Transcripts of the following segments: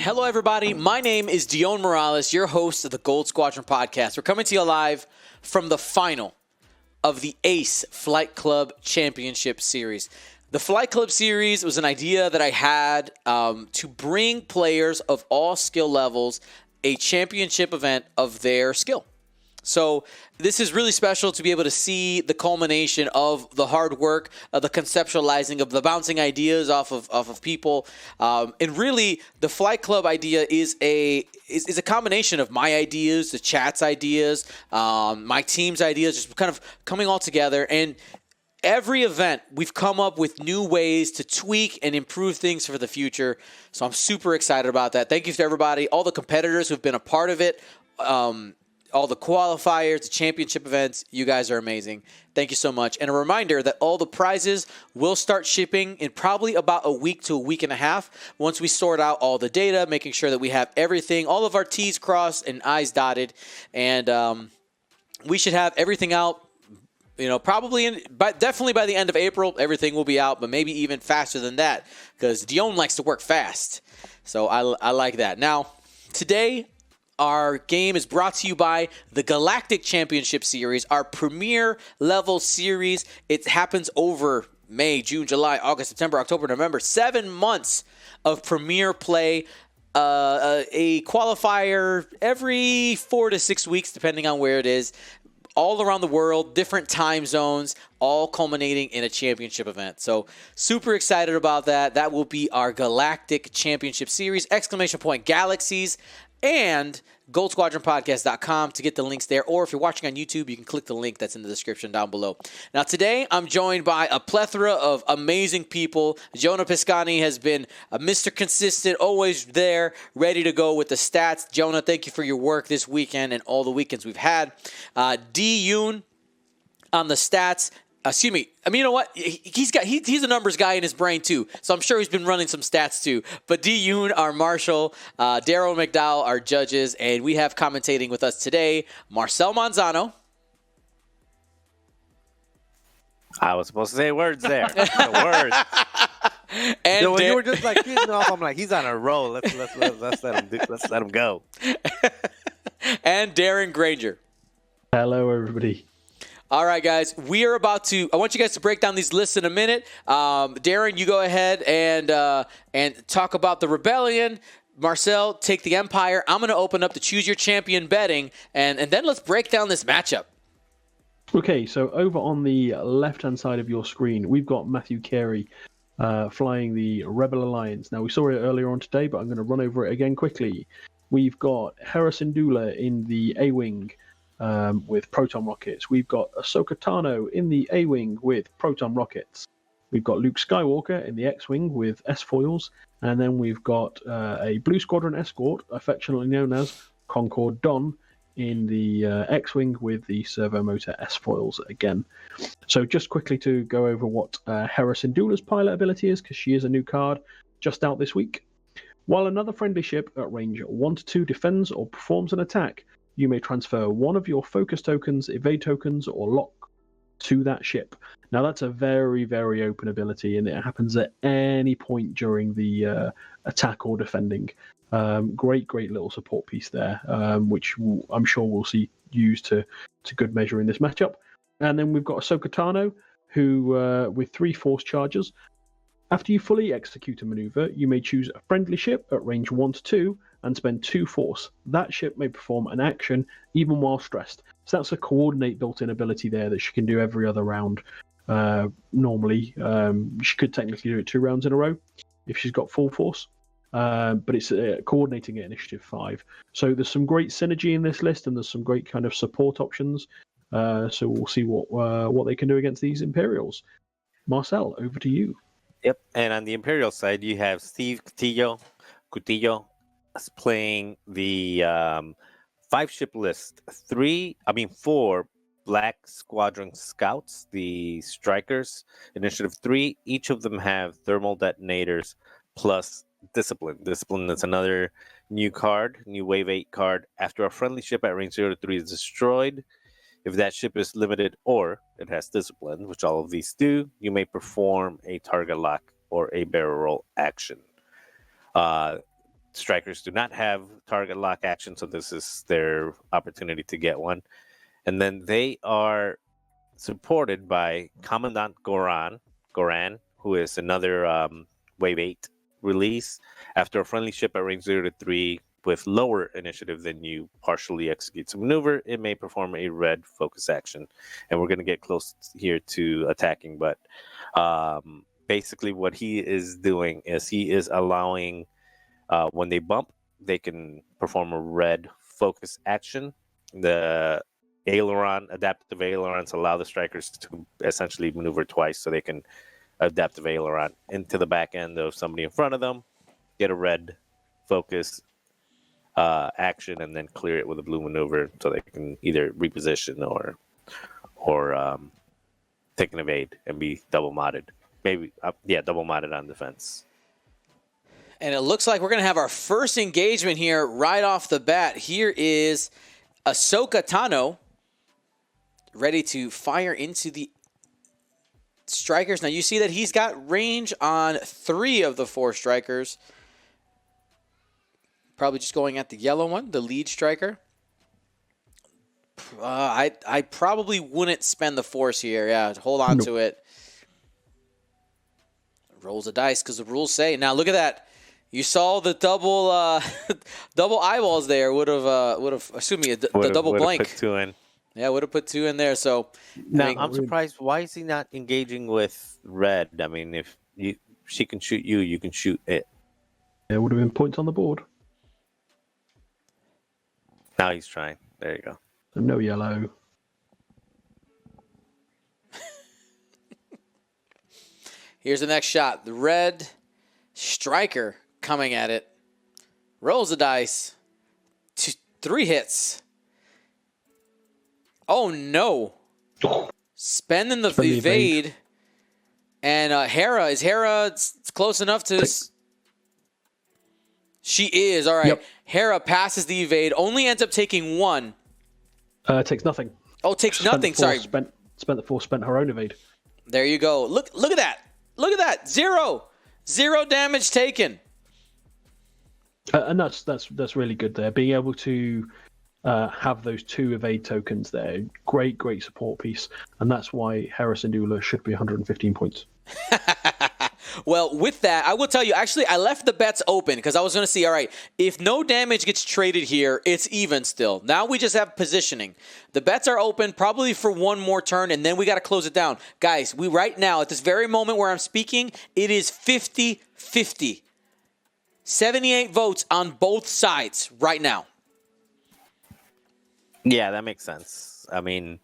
Hello, everybody. My name is Dion Morales, your host of the Gold Squadron podcast. We're coming to you live from the final of the ACE Flight Club Championship Series. The Flight Club Series was an idea that I had to bring players of all skill levels a championship event of their skill. So this is really special to be able to see the culmination of the hard work, the conceptualizing of the bouncing ideas off of people. And really, the Flight Club idea is a combination of my ideas, the chat's ideas, my team's ideas, just kind of coming all together. And every event, we've come up with new ways to tweak and improve things for the future. So I'm super excited about that. Thank you to everybody, all the competitors who've been a part of it. All the qualifiers, the championship events, you guys are amazing. Thank you so much. And a reminder that all the prizes will start shipping in probably about a week to a week and a half once we sort out all the data, making sure that we have everything, all of our T's crossed and I's dotted. And we should have everything out, probably definitely by the end of April, everything will be out, but maybe even faster than that because Dion likes to work fast. So I like that. Now, today, our game is brought to you by the Galactic Championship Series, our premier level series. It happens over May, June, July, August, September, October, November. 7 months of premier play. A qualifier every 4 to 6 weeks, depending on where it is. All around the world, different time zones, all culminating in a championship event. So super excited about that. That will be our Galactic Championship Series, ! Galaxies, and goldsquadronpodcast.com to get the links there. Or if you're watching on YouTube, you can click the link that's in the description down below. Now, today, I'm joined by a plethora of amazing people. Jonah Piscani has been a Mr. Consistent, always there, ready to go with the stats. Jonah, thank you for your work this weekend and all the weekends we've had. D. Yoon on the stats. Excuse me. I mean, you know what? He's a numbers guy in his brain too, so I'm sure he's been running some stats too. But D. Yoon, our marshal, Daryl McDowell, our judges, and we have commentating with us today, Marcel Manzano. I was supposed to say words there. The words. And when you were just like kicking off, I'm like, he's on a roll. Let's let him go. And Darren Granger. Hello, everybody. All right, guys, we are about to. I want you guys to break down these lists in a minute. Darren, you go ahead and talk about the rebellion. Marcel, take the Empire. I'm going to open up the Choose Your Champion betting, and then let's break down this matchup. Okay, so over on the left-hand side of your screen, we've got Matthew Cary flying the Rebel Alliance. Now, we saw it earlier on today, but I'm going to run over it again quickly. We've got Harrison Dula in the A-Wing. With proton rockets. We've got Ahsoka Tano in the A-Wing with proton rockets. We've got Luke Skywalker in the X-Wing with S-foils. And then we've got a Blue Squadron escort, affectionately known as Concord Don, in the X-Wing with the servo motor S-foils again. So just quickly to go over what Harrison Dula's pilot ability is, because she is a new card just out this week. While another friendly ship at range 1 to 2 defends or performs an attack, you may transfer one of your focus tokens, evade tokens, or lock to that ship. Now, that's a very, very open ability, and it happens at any point during the attack or defending. Great little support piece there, which I'm sure we'll see used to good measure in this matchup. And then we've got Ahsoka Tano, who, with 3 force charges, after you fully execute a maneuver, you may choose a friendly ship at range 1 to 2, and spend 2 force. That ship may perform an action even while stressed. So that's a coordinate built-in ability there that she can do every other round. Normally, she could technically do it 2 rounds in a row if she's got full force. But it's coordinating at initiative 5. So there's some great synergy in this list, and there's some great kind of support options. So we'll see what they can do against these Imperials. Marcel, over to you. Yep. And on the Imperial side, you have Steve Cutillo playing the 5-ship list. 4 Black Squadron Scouts, the Strikers, Initiative 3. Each of them have thermal detonators plus Discipline. Discipline is another new card, new Wave 8 card. After a friendly ship at range 0 to 3 is destroyed, if that ship is limited or it has Discipline, which all of these do, you may perform a target lock or a barrel roll action. strikers do not have target lock action, so this is their opportunity to get one. And then they are supported by Commandant Goran, who is another Wave 8 release. After a friendly ship at range 0 to 3 with lower initiative than you partially executes a maneuver, it may perform a red focus action. And we're going to get close here to attacking, but basically what he is doing is he is allowing, when they bump, they can perform a red focus action. The adaptive ailerons allow the strikers to essentially maneuver twice, so they can adaptive aileron into the back end of somebody in front of them, get a red focus action, and then clear it with a blue maneuver, so they can either reposition or take an evade and be double modded. Maybe double modded on defense. And it looks like we're going to have our first engagement here right off the bat. Here is Ahsoka Tano ready to fire into the strikers. Now you see that he's got range on 3 of the 4 strikers. Probably just going at the yellow one, the lead striker. I probably wouldn't spend the force here. Yeah, hold on to it. Rolls a dice because the rules say. Now look at that. You saw the double double eyeballs there. Would have assumed me the double blank. Put 2 in. Yeah, would have put 2 in there. So now I'm surprised. Why is he not engaging with red? I mean, if she can shoot you, you can shoot it. There would have been points on the board. Now he's trying. There you go. No yellow. Here's the next shot. The red striker coming at it. Rolls the dice. 3 hits. Oh, no. Spending the evade. And Hera. Is Hera close enough to... She is. All right. Yep. Hera passes the evade. Only ends up taking 1. Takes nothing. Oh, takes nothing. Sorry. Spent the 4, spent her own evade. There you go. Look at that. Look at that. 0 damage taken. And that's really good there. Being able to have those 2 evade tokens there. Great support piece. And that's why Hera Syndulla should be 115 points. Well, with that, I will tell you, actually, I left the bets open because I was going to see, all right, if no damage gets traded here, it's even still. Now we just have positioning. The bets are open probably for 1 more turn, and then we got to close it down. Guys, we right now, at this very moment where I'm speaking, it is 50-50. 78 votes on both sides right now. Yeah, that makes sense. I mean,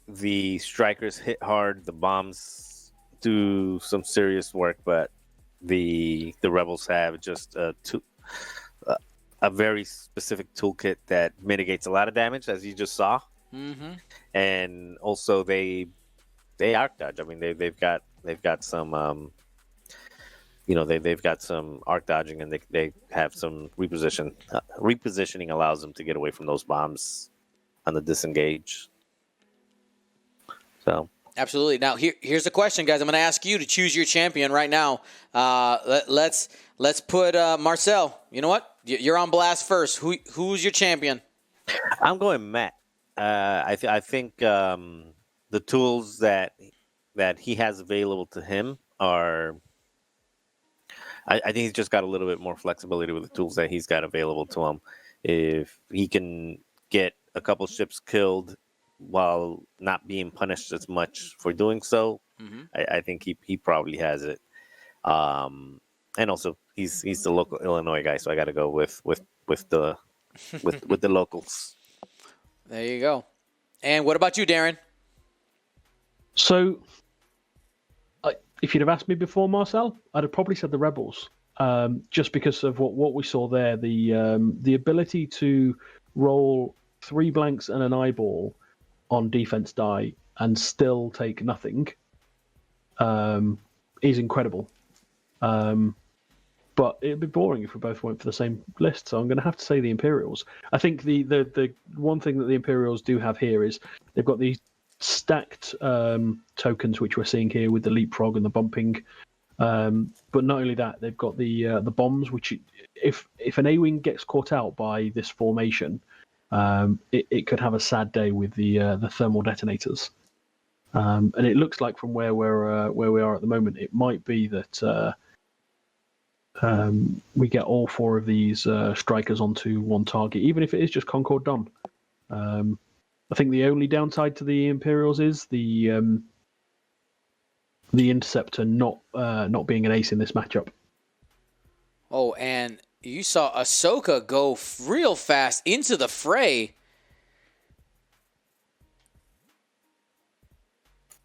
the strikers hit hard. The bombs do some serious work, but the rebels have just a very specific toolkit that mitigates a lot of damage, as you just saw. Mm-hmm. And also they arc dodge. I mean, they've got some they've got some arc dodging, and they have some reposition. Repositioning allows them to get away from those bombs on the disengage. So absolutely. Now here's the question, guys. I'm going to ask you to choose your champion right now. Let's put Marcel. You know what? You're on blast first. Who's your champion? I'm going Matt. I think the tools that he has available to him are. I think he's just got a little bit more flexibility with the tools that he's got available to him. If he can get a couple ships killed while not being punished as much for doing so, I think he probably has it. And also he's the local Illinois guy, so I got to go with the locals. There you go. And what about you, Darren? So, if you'd have asked me before, Marcel, I'd have probably said the Rebels, just because of what we saw there. The ability to roll 3 blanks and an eyeball on defense die and still take nothing is incredible. But it'd be boring if we both went for the same list, so I'm going to have to say the Imperials. I think the one thing that the Imperials do have here is they've got these stacked tokens, which we're seeing here with the leapfrog and the bumping. But not only that, they've got the bombs, which if an A-wing gets caught out by this formation, it could have a sad day with the thermal detonators. And it looks like from where we are at the moment, it might be that we get all 4 of these strikers onto one target, even if it is just Concord Don. I think the only downside to the Imperials is the Interceptor not being an ace in this matchup. Oh, and you saw Ahsoka go real fast into the fray.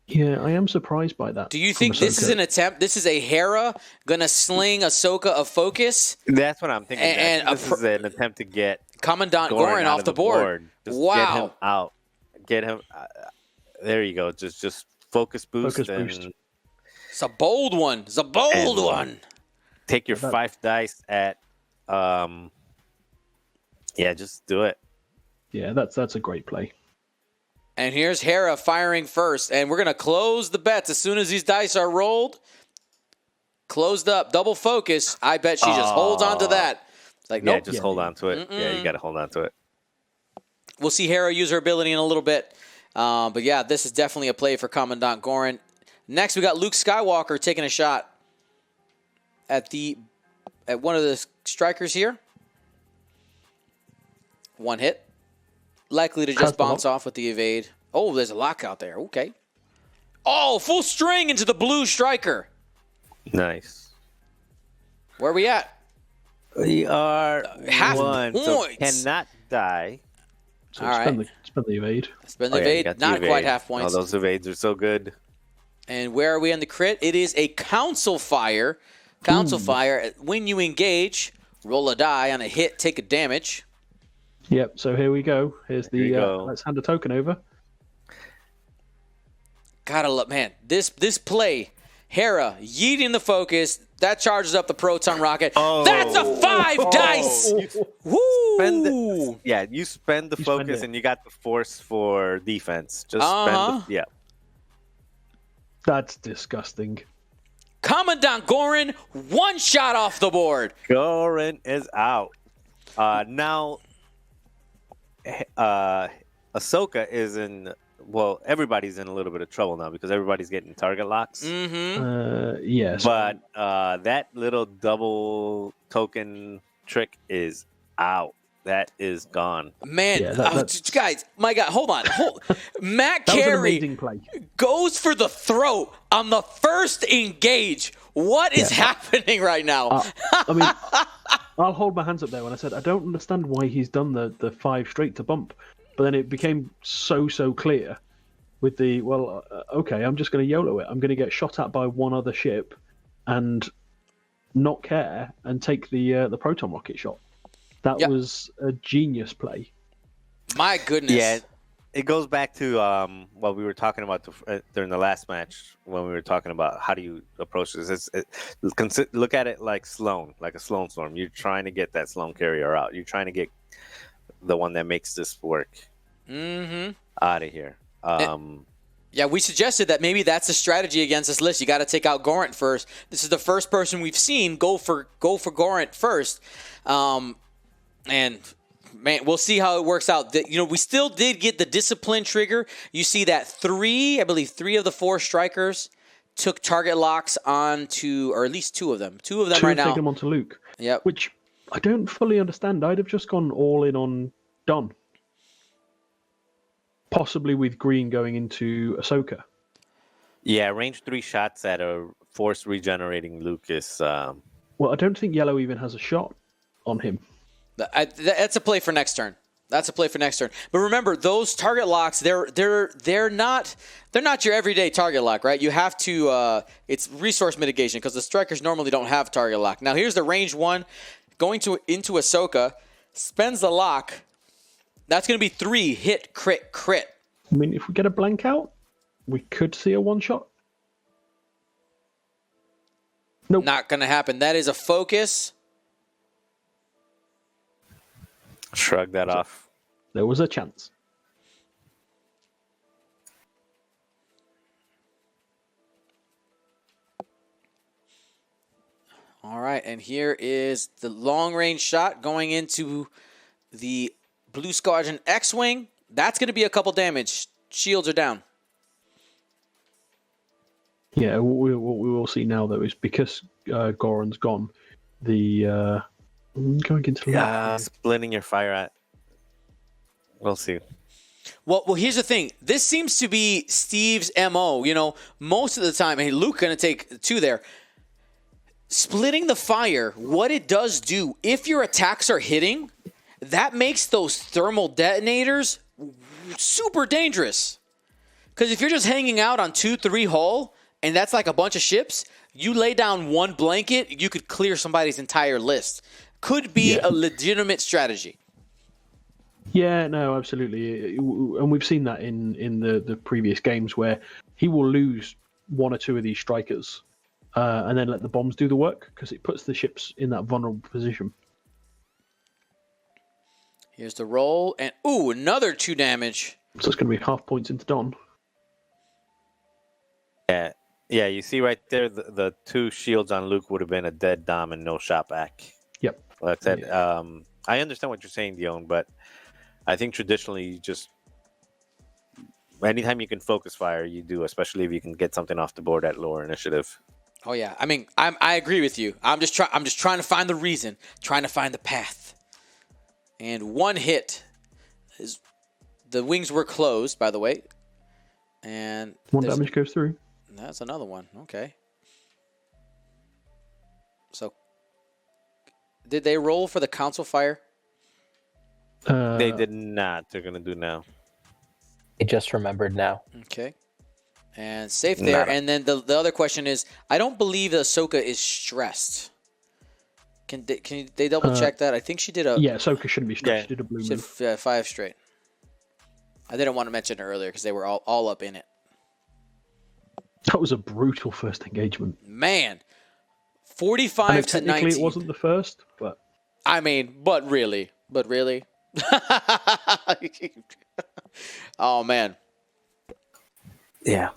Yeah, I am surprised by that. Do you think this is an attempt? This is a Hera gonna sling Ahsoka a focus? That's what I'm thinking. And this is an attempt to get Commandant Gorin off the board. Just wow. Get him out. Get him. There you go. Just focus boost. It's a bold one. It's a bold one. Take your 5 dice at. Yeah, just do it. Yeah, that's a great play. And here's Hera firing first, and we're going to close the bets as soon as these dice are rolled. Closed up, double focus. I bet she just holds on to that. It's like, nope. Yeah, just hold on to it. Yeah, you got to hold on to it. We'll see Hera use her ability in a little bit. But yeah, this is definitely a play for Commandant Gorin. Next, we got Luke Skywalker taking a shot at one of the strikers here. One hit. Likely to just bounce off with the evade. Oh, there's a lock out there. Okay. Oh, full string into the blue striker. Nice. Where are we at? We are half points. So cannot die. So spend the evade. Spend the evade. Not quite half points. Oh, those evades are so good. And where are we on the crit? It is a council fire. Council fire. When you engage, roll a die on a hit, take a damage. Yep, so here we go. Here's the let's hand a token over. Gotta love, man, this play, Hera yeeting the focus, that charges up the proton rocket. Oh. That's a 5 dice. Woo! You spend the focus and you got the force for defense. Just spend the, That's disgusting. Commandant Gorin, one shot off the board. Gorin is out. Now Ahsoka is in. Well, everybody's in a little bit of trouble now because everybody's getting target locks. Yes, but that little double token trick is out. That is gone. Man, guys, my God, hold on. Matt Cary goes for the throat on the first engage. What is happening right now? I mean, I'll hold my hands up there when I said I don't understand why he's done the 5 straight to bump. But then it became so clear with the, okay, I'm just going to YOLO it. I'm going to get shot at by one other ship and not care and take the proton rocket shot. That was a genius play. My goodness. Yeah, it goes back to what we were talking about during the last match when we were talking about how do you approach this. Look at it like Sloan, like a Sloan storm. You're trying to get that Sloan carrier out. You're trying to get the one that makes this work out of here. We suggested that maybe that's a strategy against this list. You got to take out Gorant first. This is the first person we've seen go for Gorant first. And man, we'll see how it works out. We still did get the discipline trigger. You see that 3 of the 4 strikers took target locks onto, or at least 2 of them. 2 of them right now. Take them onto Luke. Yep. Which I don't fully understand. I'd have just gone all in on Don. Possibly with green going into Ahsoka. Yeah, range 3 shots at a force regenerating Luke is. Well, I don't think yellow even has a shot on him. That's a play for next turn. But remember, those target locks, they're not your everyday target lock, right? You have to it's resource mitigation because the strikers normally don't have target lock. Now here's the range 1 going into Ahsoka, spends the lock. That's going to be 3 hit crit. I mean, if we get a blank out, we could see a 1-shot. Nope. Not going to happen. That is a focus. Shrug that off. There was a chance. All right, and here is the long-range shot going into the Blue Squadron X-Wing. That's going to be a couple damage. Shields are down. Yeah, what we will see now, though, is because Goran's gone, the... going into left. Splitting your fire at. We'll see. Well, here's the thing. This seems to be Steve's MO. You know, most of the time, hey, Luke going to take 2 there. Splitting the fire, what it does do, if your attacks are hitting, that makes those thermal detonators super dangerous. Because if you're just hanging out on 2-3 hull, and that's like a bunch of ships, you lay down one blanket, you could clear somebody's entire list. Could be a legitimate strategy. Yeah, no, absolutely. And we've seen that in the previous games where he will lose 1 or 2 of these strikers and then let the bombs do the work because it puts the ships in that vulnerable position. Here's the roll, and another 2 damage. So it's going to be half points into Don. Yeah, you see right there, the 2 shields on Luke would have been a dead dom and no shot back. Yep. Like I said, I understand what you're saying, Dion, but I think traditionally you just anytime you can focus fire, you do, especially if you can get something off the board at lower initiative. Oh yeah, I mean, I agree with you. I'm just trying to find the reason, trying to find the path. And 1 hit. The wings were closed, by the way. And 1 damage goes through. That's another one. Okay. So, did they roll for the council fire? They did not. They're going to do now. I just remembered now. Okay. And safe there. Nada. And then the other question is, I don't believe Ahsoka is stressed. Can they double check that? I think she did a... Yeah, Ahsoka shouldn't be stressed. Yeah. She did a blue She move. did 5 straight. I didn't want to mention it earlier because they were all up in it. That was a brutal first engagement. Man. I 45 know to technically 19. it wasn't the first, but... I mean, but really. Oh, man. Yeah.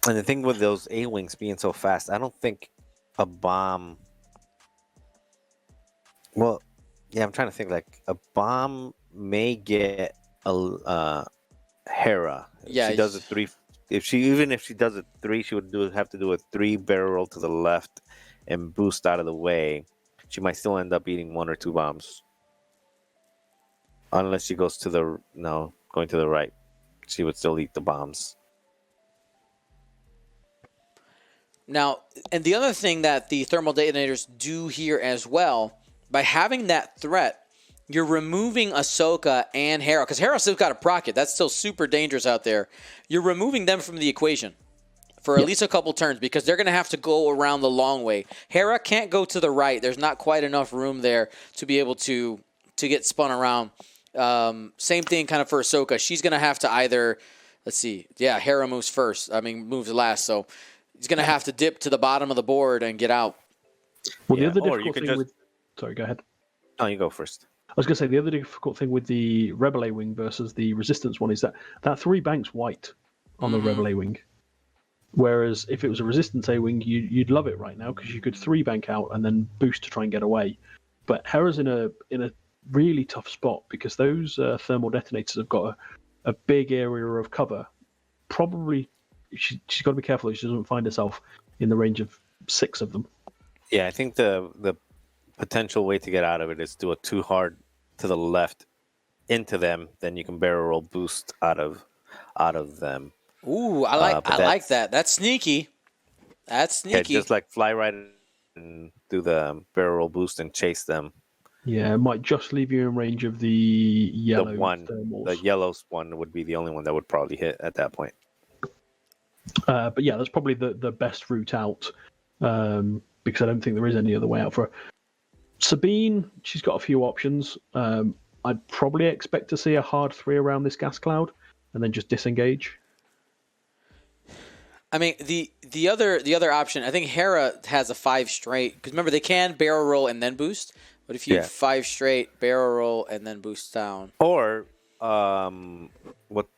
And the thing with those A-Wings being so fast, I don't think a bomb... Well, yeah, I'm trying to think. Like, a bomb may get a Hera. Yeah, She does a 3... If she does a 3, she would have to do a 3 barrel roll to the left and boost out of the way. She might still end up eating 1 or 2 bombs. Unless she goes to going to the right. She would still eat the bombs. Now, and the other thing that the thermal detonators do here as well, by having that threat, you're removing Ahsoka and Hera, because Hera still got a procket. That's still super dangerous out there. You're removing them from the equation for at least a couple turns because they're going to have to go around the long way. Hera can't go to the right. There's not quite enough room there to be able to get spun around. Same thing kind of for Ahsoka. She's going to have to either, let's see, Hera moves last, so he's going to have to dip to the bottom of the board and get out. Well, Yeah, the other or you difficult could thing just- with... Sorry, go ahead. Oh, you go first. I was going to say, the other difficult thing with the Rebel A-Wing versus the Resistance one is that 3 banks white on the Rebel A-Wing. Whereas if it was a Resistance A-Wing, you'd love it right now because you could 3 bank out and then boost to try and get away. But Hera's in a really tough spot because those thermal detonators have got a big area of cover. Probably she's got to be careful that she doesn't find herself in the range of 6 of them. Yeah, I think the potential way to get out of it is do a 2 hard to the left into them, then you can barrel roll boost out of them. Ooh, I like that. That's sneaky. Yeah, just like fly right and do the barrel roll boost and chase them. Yeah, it might just leave you in range of the yellow thermals. The yellow one would be the only one that would probably hit at that point. But yeah, that's probably the best route out because I don't think there is any other way out for her. Sabine, she's got a few options. I'd probably expect to see a hard 3 around this gas cloud and then just disengage. I mean, the other option, I think Hera has a 5 straight. Because remember, they can barrel roll and then boost. But if you have 5 straight, barrel roll, and then boost down. Or, I was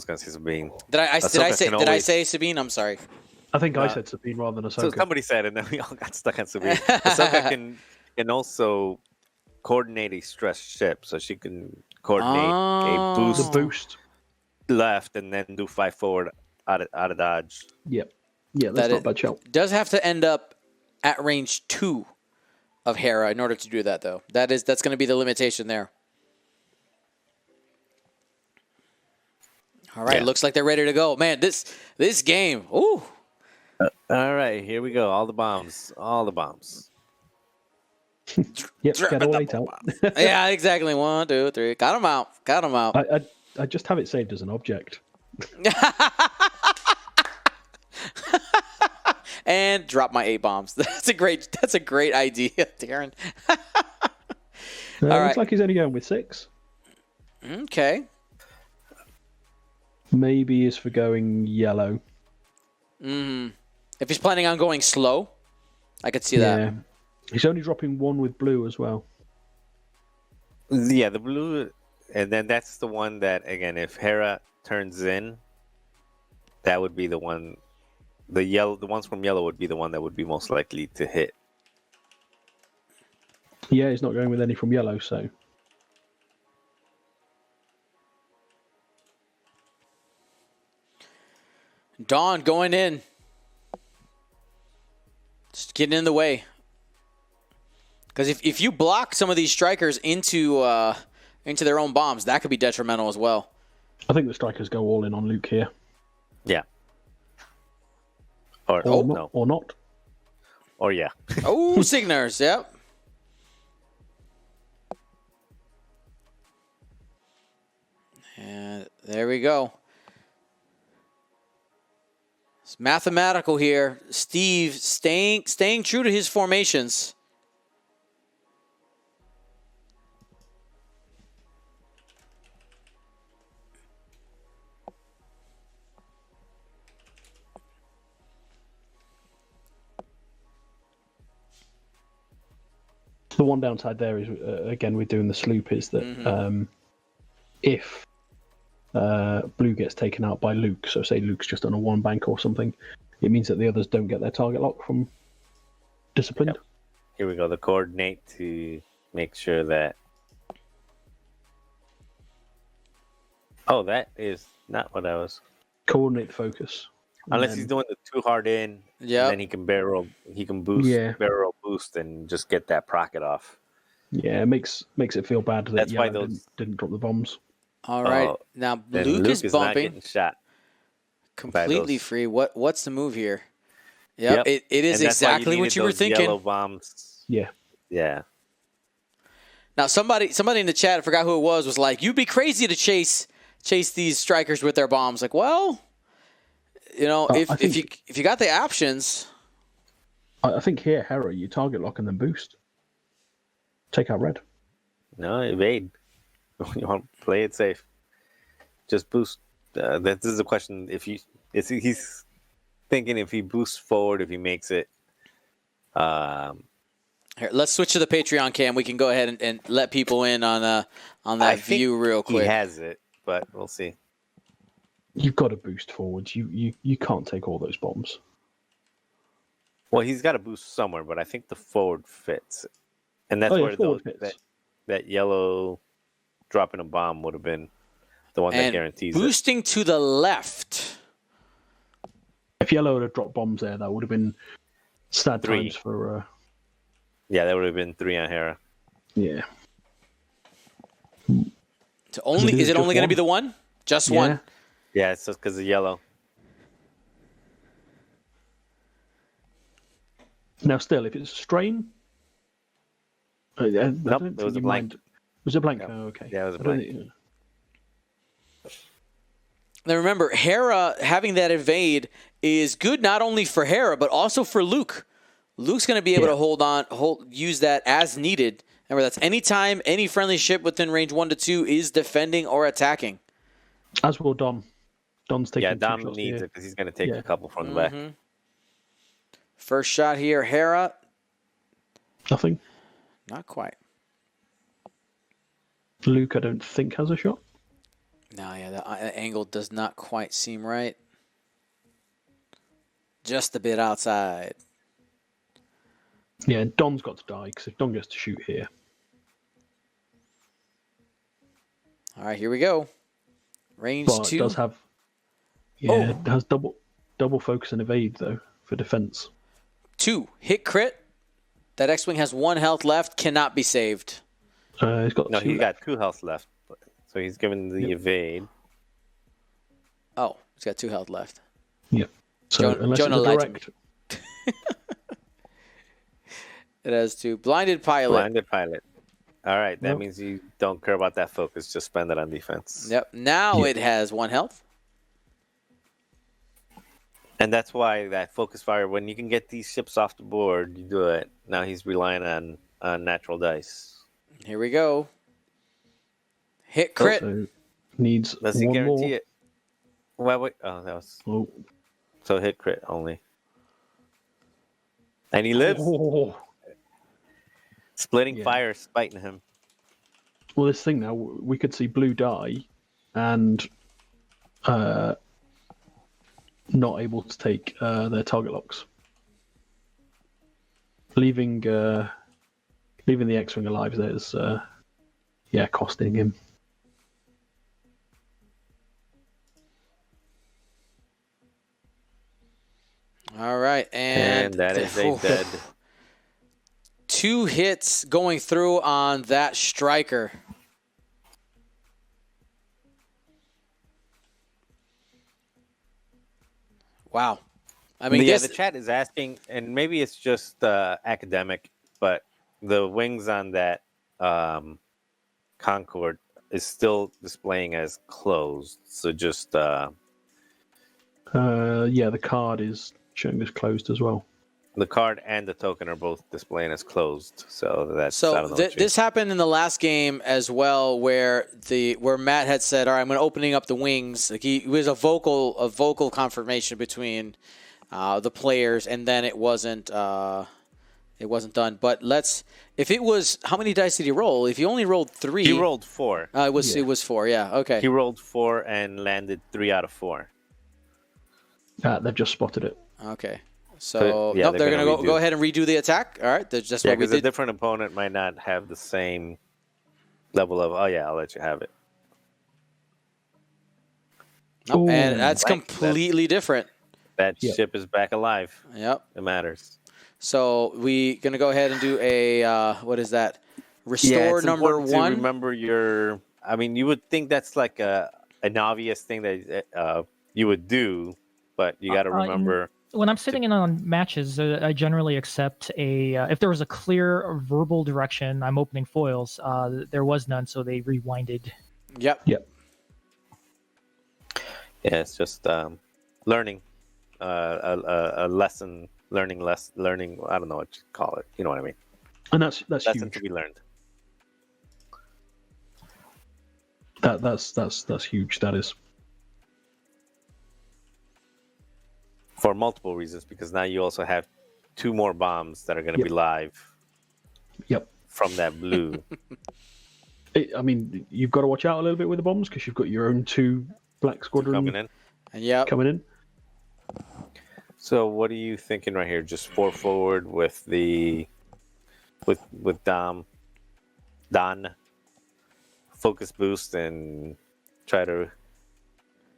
going to say Sabine. Did I say Sabine? I'm sorry. I think I said Sabine rather than So Ahsoka. somebody said, and then we all got stuck on Sabine. Ahsoka can also coordinate a stressed ship, so she can coordinate a The boost boost. left and then do 5 forward out of dodge. Yep. Yeah, that's That not it a bad shout. does have to end up at range 2 of Hera in order to do that, though. That's going to be the limitation there. All right, looks like they're ready to go. Man, this game, ooh. All right, here we go. All the bombs. Yep, get all 8 out. Yeah, exactly. 1, 2, 3. Got them out. I just have it saved as an object. And drop my 8 bombs. That's a great idea, Darren. All right. Looks like he's only going with 6. Okay. Maybe is for going yellow. If he's planning on going slow, I could see that. He's only dropping 1 with blue as well. Yeah, the blue, and then that's the one that, again, if Hera turns in, that would be the one. The ones from yellow would be the one that would be most likely to hit. Yeah, he's not going with any from yellow, so. Dawn going in. Just getting in the way. Because if you block some of these strikers into their own bombs, that could be detrimental as well. I think the strikers go all in on Luke here. Yeah. Or not. Or yeah. Oh, Signers, yep. And there we go. It's mathematical here. Steve staying true to his formations. The one downside there is, again, with doing the sloop, is that if blue gets taken out by Luke, so say Luke's just on a 1 bank or something, it means that the others don't get their target lock from disciplined. Yep. Here we go. The coordinate to make sure that. Oh, that is not what I was. Coordinate the focus. Unless he's doing the too hard in, Yeah. then he can boost, barrel boost, and just get that procket off. Yeah, it makes it feel bad that That's why Yellow didn't drop the bombs. All right. Now Luke is not bumping. getting shot. Completely free. What's the move here? Yep. It is exactly what you were thinking. Yellow bombs. Yeah. Yeah. Now somebody in the chat, I forgot who it was like, "You'd be crazy to chase these strikers with their bombs." Like, well, if you got the options. I think here, Hera, you target lock and then boost. Take out red. No, evade. You want to play it safe. Just boost. This is a question. He's thinking if he boosts forward, if he makes it. Here, let's switch to the Patreon cam. We can go ahead and let people in on that view real quick. He has it, but we'll see. You've got to boost forwards. You can't take all those bombs. Well, he's got to boost somewhere, but I think the forward fits, and that's where that yellow dropping a bomb would have been the one that guarantees boosting to the left. If yellow would have dropped bombs there, that would have been sad 3 times for. Yeah, that would have been 3 on Hera. Yeah. So is it only going to be the one? Just one? Yeah, it's just because of yellow. Now, still, if it's a strain. Nope, it was a blank. Was it a blank? Yep. Oh, okay. Yeah, it was a blank. Now remember, Hera having that evade is good not only for Hera but also for Luke. Luke's going to be able to use that as needed. Remember, that's anytime any friendly ship within range 1 to 2 is defending or attacking. As will Don. Don's taking. Yeah, Don needs it because he's going to take a couple from the back. First shot here, Hera. Nothing. Not quite. Luke, I don't think has a shot. No, yeah, the angle does not quite seem right. Just a bit outside. Yeah, Don's got to die because if Don gets to shoot here, All right, here we go. Range but 2. it does have it has double focus and evade though for defense. 2. Hit crit. That X-Wing has 1 health left. Cannot be saved. He's got No, two he's left. got 2 health left. So he's given the evade. Oh, he's got 2 health left. Yep. So unless Jonah it's a lied to me. direct, It has 2. Blinded pilot. Blinded pilot. All right, that Nope. means you don't care about that focus. Just spend it on defense. Yep. Now it has 1 health. And that's why that focus fire, when you can get these ships off the board, you do it. Now he's relying on natural dice. Here we go. Hit crit. so needs Does he one guarantee more. it? Well, wait. Oh, that was Oh. so hit crit only. And he lives. Oh. Splitting Yeah. fire, spiting him. Well, this thing now, we could see blue die and not able to take their target locks. Leaving the X-Wing alive there's costing him. All right, And that is a dead. 2 hits going through on that striker. Wow. I mean, Yeah, this, the chat is asking, and maybe it's just academic, but the wings on that Concorde is still displaying as closed. So just The card is showing as closed as well. the card and the token are both displaying as closed. So that's I so don't know what this happened in the last game as well, where Matt had said, "All right, I'm going to opening up the wings." Like it was a vocal confirmation between the players, and then it wasn't done. But if it was, how many dice did he roll? If he only rolled 3, he rolled 4. It was 4. Yeah, okay. He rolled 4 and landed 3 out of 4. They've just spotted it. Okay. So yeah, they're they're going to gonna go redo. ahead and redo the attack. All right, that's Yeah, what we because a did. different opponent might not have the same level of. Oh yeah, I'll let you have it. Nope, and Ooh. that's Right, completely different. That Yep. ship is back alive. Yep. It matters. So we going to go ahead and do a what is that? Yeah, Restore it's number important to 1. remember your. I mean, you would think that's like an obvious thing that you would do, but you got to remember. When I'm sitting in on matches, I generally accept if there was a clear verbal direction, I'm opening foils. There was none, so they rewinded. Yep. Yep. Yeah, it's just learning a lesson, learning. I don't know what you call it. You know what I mean? And that's Lesson huge. to be learned. That's huge. That is. For multiple reasons, because now you also have 2 more bombs that are going to Yep. be live Yep. from that blue. I mean, you've got to watch out a little bit with the bombs because you've got your own 2 Black Squadron coming in. Yep. coming in. So what are you thinking right here? Just 4 forward with the with Don focus boost and try to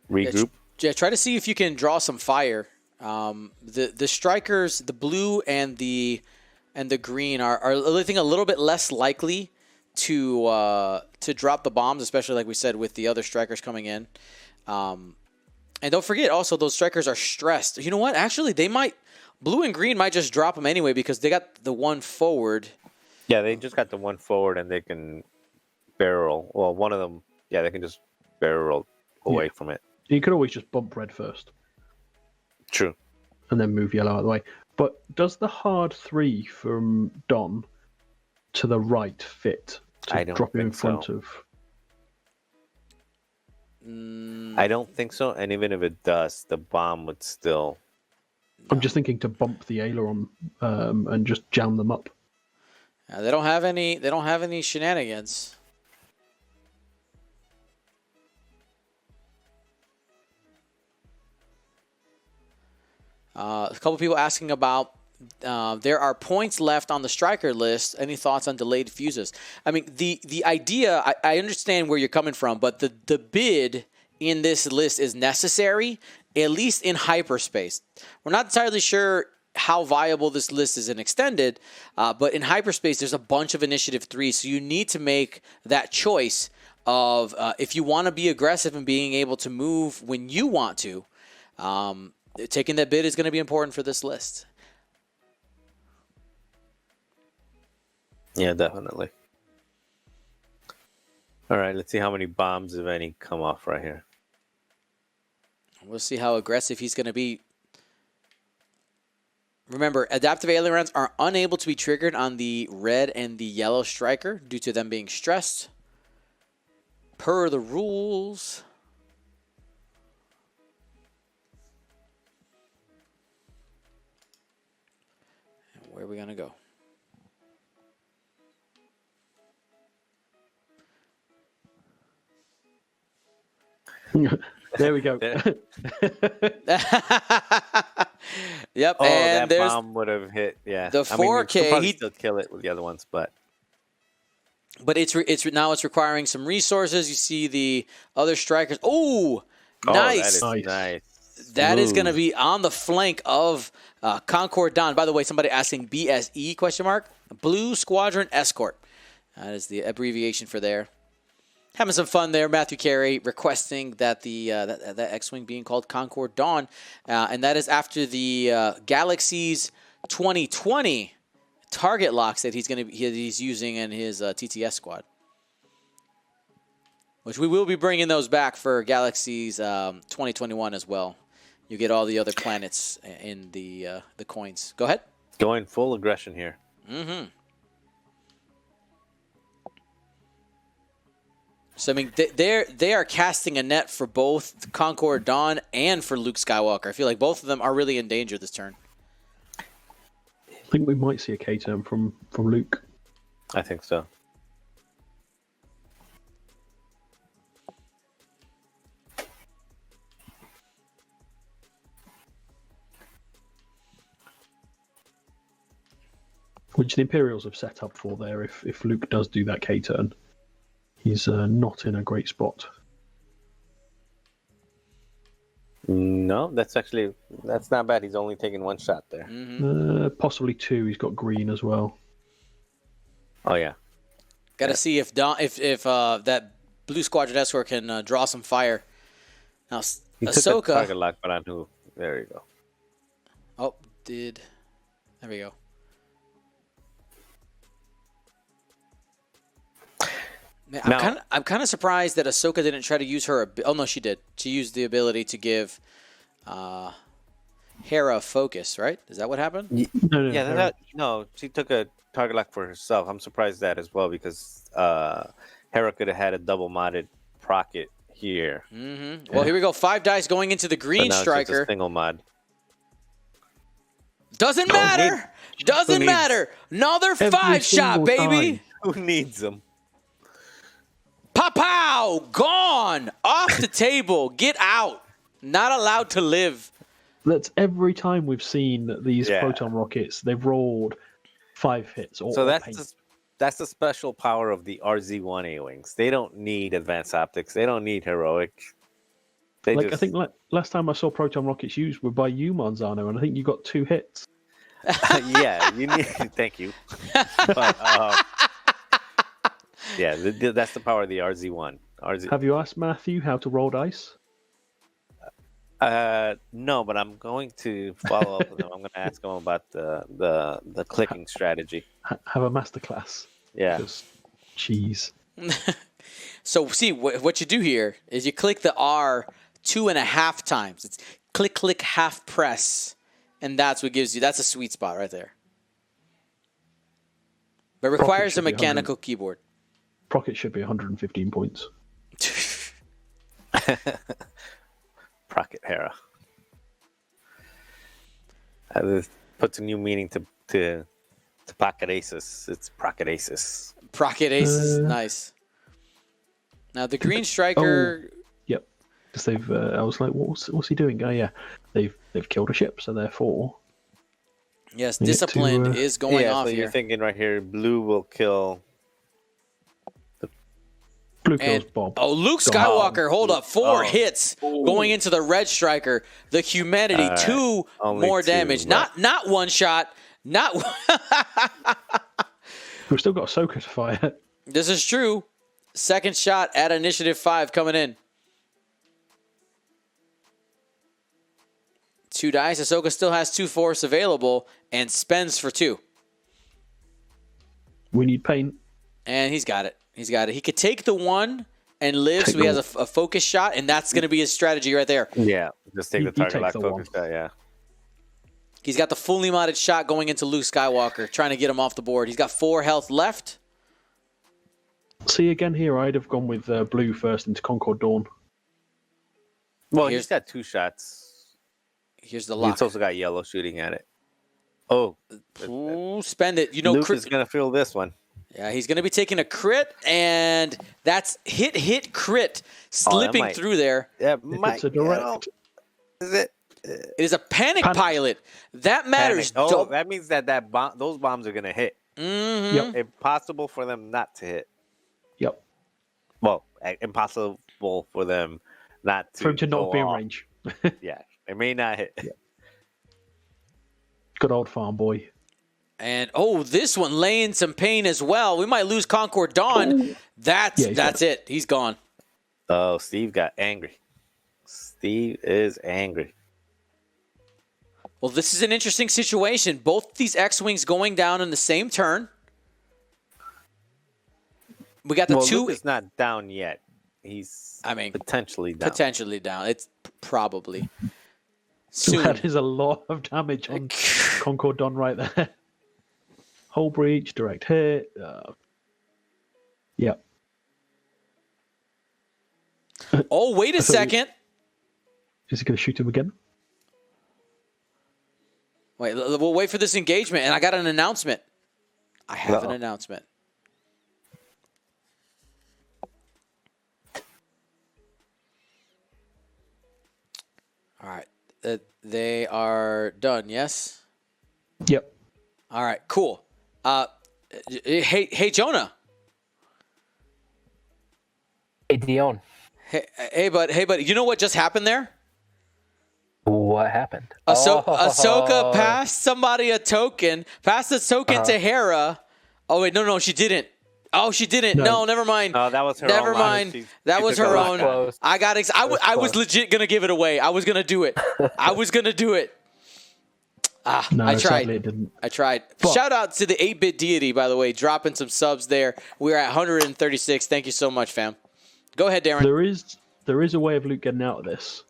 regroup. Yeah, try to see if you can draw some fire. The strikers, the blue and the green are I think a little bit less likely to drop the bombs, especially like we said with the other strikers coming in. And don't forget also those strikers are stressed. You know what? Actually, blue and green might just drop them anyway because they got the 1 forward. Yeah, they just got the 1 forward and they can barrel. Well, one of them, yeah, they can just barrel away from it. You could always just bump red first True. and then move yellow out of the way. But does the hard 3 from Don to the right fit to I don't drop him in think front so. of? I don't think so. And even if it does, the bomb would still. I'm just thinking to bump the aileron and just jam them up. They don't have any. They don't have any shenanigans. A couple people asking about there are points left on the striker list. Any thoughts on delayed fuses? I mean, the idea, I understand where you're coming from, but the bid in this list is necessary, at least in hyperspace. We're not entirely sure how viable this list is in extended, but in hyperspace, there's a bunch of initiative 3, so you need to make that choice of if you want to be aggressive and being able to move when you want to, taking that bid is going to be important for this list. Yeah, definitely. All right, let's see how many bombs, if any, come off right here. We'll see how aggressive he's going to be. Remember, adaptive ailerons are unable to be triggered on the red and the yellow striker due to them being stressed. Per the rules. And where are we going to go? There we go. Yep, Oh, and that there's bomb would have hit. Yeah, the I mean, you 4K, could probably still kill it with the other ones, but now it's requiring some resources. You see the other strikers. Oh, oh, nice! that is nice. That is going to Smooth. be on the flank of Concord Don. By the way, somebody asking BSE question mark Blue Squadron Escort. That is the abbreviation for there. Having some fun there. Matthew Cary requesting that the that X-wing being called Concord Dawn, and that is after the Galaxies 2020 target locks that he's using in his TTS squad, which we will be bringing those back for Galaxies 2021 as well. You get all the other planets in the coins. Go ahead. Going full aggression here. Mm-hmm. So, I mean, they are casting a net for both Concord Dawn and for Luke Skywalker. I feel like both of them are really in danger this turn. I think we might see a K-turn from Luke. I think so. Which the Imperials have set up for there if Luke does do that K-turn. He's not in a great spot. No, that's not bad. He's only taking one shot there. Mm-hmm. Possibly 2. He's got green as well. Oh yeah. Got to see if that Blue Squadron Escort can draw some fire. Now, He took a Ahsoka. target lock, but on who? There you go. Oh, there we go. Man, Now- I'm kind of surprised that Ahsoka didn't try to use her. Oh no, she did. She used the ability to give Hera focus. Right? Is that what happened? No, Yeah, no, she took a target lock for herself. I'm surprised that as well because Hera could have had a double modded Procket here. Mm-hmm. Well, here we go. 5 dice going into the But green now it's just striker. a single mod. Doesn't matter. Doesn't needs- matter. Another Every 5 shot, single baby. time. Who needs them? Pow! Gone. Off the table. Get out. Not allowed to live. That's every time we've seen these Yeah. proton rockets. They've rolled 5 hits. Or, So or that's paint. that's the special power of the RZ-1 A-wings. They don't need advanced optics. They don't need heroic. They Like just, I think last time I saw proton rockets used were by you, Monzano, and I think you got 2 hits. yeah, you need. Thank you. But, yeah, that's the power of the RZ-1. Have you asked Matthew how to roll dice? No, but I'm going to follow up with him. I'm going to ask him about the clicking strategy. Have a masterclass. Yeah. Just cheese. So see what you do here is you click the R 2.5 times. It's click half press, and that's what gives you. That's a sweet spot right there. But it requires a should be 100. mechanical keyboard. Procket should be 115 points. Procket Hera. This puts a new meaning to Pocket Aces. It's Procket Aces. Procket Ace is nice. Now the green striker. Yep. because they've. I was like, what's he doing? Oh yeah, they've killed a ship, so therefore. Yes, We get discipline to, is going yeah, off so here. you're thinking right here, blue will kill. Blue kills And Bob. Luke Gone. Skywalker, hold up, 4 Oh. hits going into the red striker. The humanity, All right. 2 Only more 2, damage. right. Not one shot. Not. We've still got Ahsoka to fire. This is true. Second shot at initiative 5 coming in. 2 dice. Ahsoka still has 2 force available and spends for 2. We need paint. And he's got it. He's got it. He could take the 1 and live, so he has a focus shot, and that's going to be his strategy right there. Yeah, just take He- the he target takes lock the focus shot, yeah. He's got the fully modded shot going into Luke Skywalker, trying to get him off the board. He's got 4 health left. See, again here, I'd have gone with blue first into Concord Dawn. Well, Here's- he's got 2 shots. Here's the lock. He's also got yellow shooting at it. Oh, Ooh, spend it. You know, Luke crit- is going to feel this one. yeah, he's going to be taking a crit, and that's hit, crit, slipping might- through there. Yeah, If might, it's a direct. is it? It is a panic Panic. pilot. That matters. Panic. Oh, that means that bomb, those bombs are going to hit. Mhm. Yep. Impossible for them not to hit. Yep. Well, impossible for them not to. For him to not go be in off. range. Yeah, it may not hit. Good old farm boy. And this one laying some pain as well. We might lose Concord Dawn. That's Yeah, he's got it. He's gone. Oh, Steve got angry. Steve is angry. Well, this is an interesting situation. Both these X-wings going down in the same turn. We got the Well, 2. Luke is not down yet. He's potentially down. Potentially down. It's probably soon. That is a lot of damage on Concord Dawn right there. Hull breach, direct hit. Yep. Oh, wait a thought we- second. Is he going to shoot him again? Wait, we'll wait for this engagement, and I got an announcement. I have an announcement. All right. They are done, yes? Yep. All right, cool. Hey, Jonah. Hey, Dion. Hey, bud. You know what just happened there? What happened? Ahsoka passed somebody a token. Passed the token to Hera. Oh wait, no, she didn't. Oh, she didn't. No, never mind. Oh, that was her Never own mind. line. That She was took her a lot own. out. Close. I got. I was legit gonna give it away. I was gonna do it. I was gonna do it. No, I tried. sadly it didn't. I tried. But- Shout out to the 8-bit deity, by the way, dropping some subs there. We're at 136. Thank you so much, fam. Go ahead, Darren. There is a way of Luke getting out of this.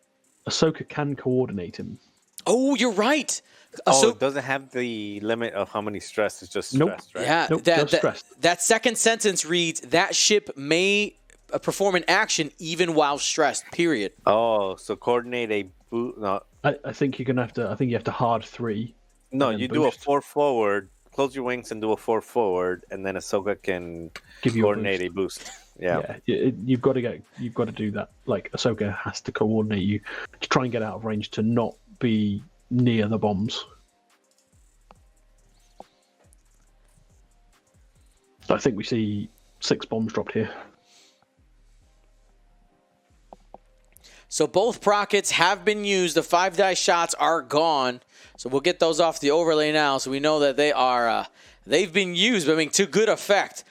Ahsoka can coordinate him. Oh, you're right. Oh, it doesn't have the limit of how many stress. It's just Nope. stress, right? Yeah, Nope, just that stressed. that second sentence reads, that ship may perform an action even while stressed, period. Oh, so coordinate a boot. No, I think you're gonna have to. I think you have to hard 3. no, And you then do a boost. 4 forward. Close your wings and do a 4 forward, and then Ahsoka can Give you a coordinate a boost. Yeah. You've got to do that. Like Ahsoka has to coordinate you to try and get out of range to not be near the bombs. I think we see 6 bombs dropped here. So both prockets have been used. The 5-die shots are gone. So we'll get those off the overlay now, so we know that they are they've been used. But I mean, to good effect.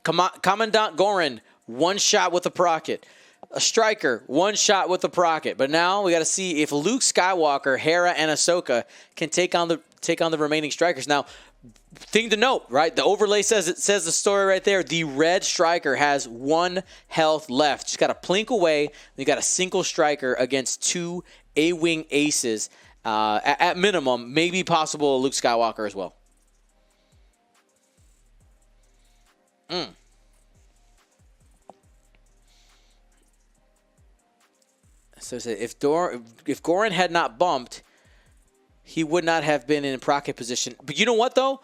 Commandant Gorin, 1 shot with a procket. A striker, 1 shot with a procket. But now we got to see if Luke Skywalker, Hera, and Ahsoka can take on the remaining strikers. Now, thing to note, right? The overlay says the story right there. The red striker has 1 health left. Just got to plink away. You got a single striker against 2 A-wing aces. At minimum, maybe possible Luke Skywalker as well. So if Gorin had not bumped, he would not have been in procket position. But you know what, though?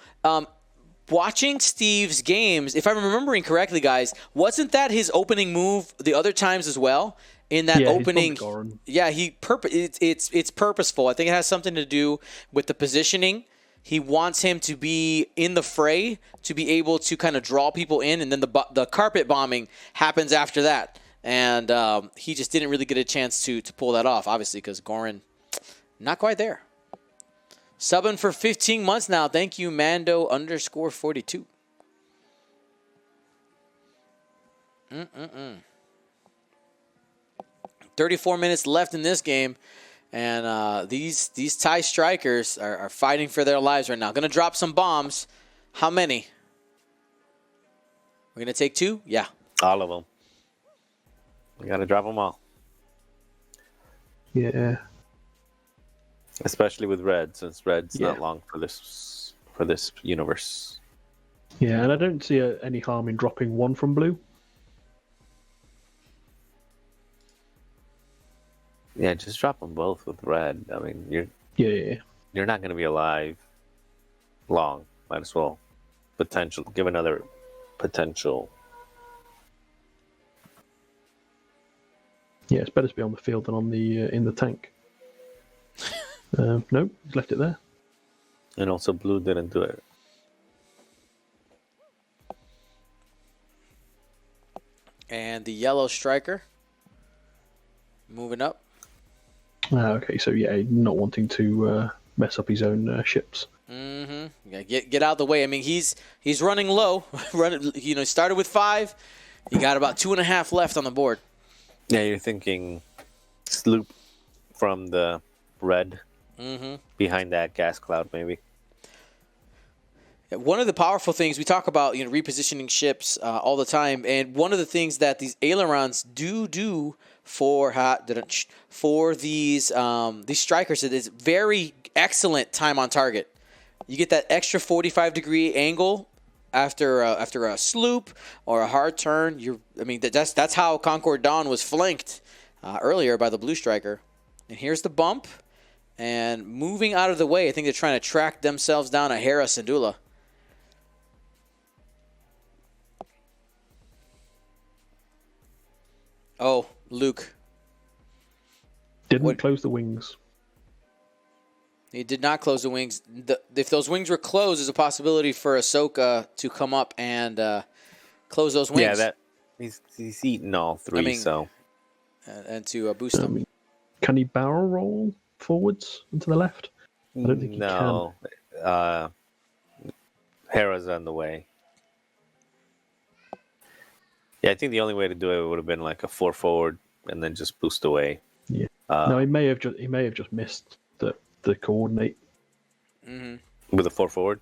Watching Steve's games, if I'm remembering correctly, guys, wasn't that his opening move the other times as well? in that Yeah, he's opening. bumped Goran. Yeah, it's purposeful. I think it has something to do with the positioning. He wants him to be in the fray to be able to kind of draw people in, and then the carpet bombing happens after that. And he just didn't really get a chance to pull that off, obviously, because Goran, not quite there. Subbing for 15 months now. Thank you, Mando_42. 34 minutes left in this game. And these Thai strikers are fighting for their lives right now. Going to drop some bombs. How many? We're going to take 2? Yeah. All of them. We got to drop them all. Yeah. Especially with red, since red's not long for this universe. Yeah, and I don't see any harm in dropping 1 from blue. Yeah, just drop them both with red. I mean, you're not going to be alive long. Might as well give another potential. Yeah, it's better to be on the field than on the in the tank. Nope, he's left it there. And also, blue didn't do it. And the yellow striker moving up. Okay, so yeah, not wanting to mess up his own ships. Yeah, get out of the way. I mean, he's running low. Started with 5. You got about 2.5 left on the board. Yeah, you're thinking sloop from the red behind that gas cloud, maybe. One of the powerful things we talk about, repositioning ships all the time, and one of the things that these ailerons do for these strikers, it is very excellent time on target. You get that extra 45-degree angle after a sloop or a hard turn. That's how Concord Dawn was flanked earlier by the blue striker. And here's the bump, and moving out of the way. I think they're trying to track themselves down a Hera Syndulla. Oh, Luke. Didn't close the wings. He did not close the wings. If those wings were closed, there's a possibility for Ahsoka to come up and close those wings. Yeah, he's eaten all 3, so. And to boost them. Can he barrel roll forwards and to the left? I don't think he can. Hera's on the way. Yeah, I think the only way to do it would have been like a 4 forward and then just boost away. Yeah. No, he may have just missed the coordinate. With a 4 forward?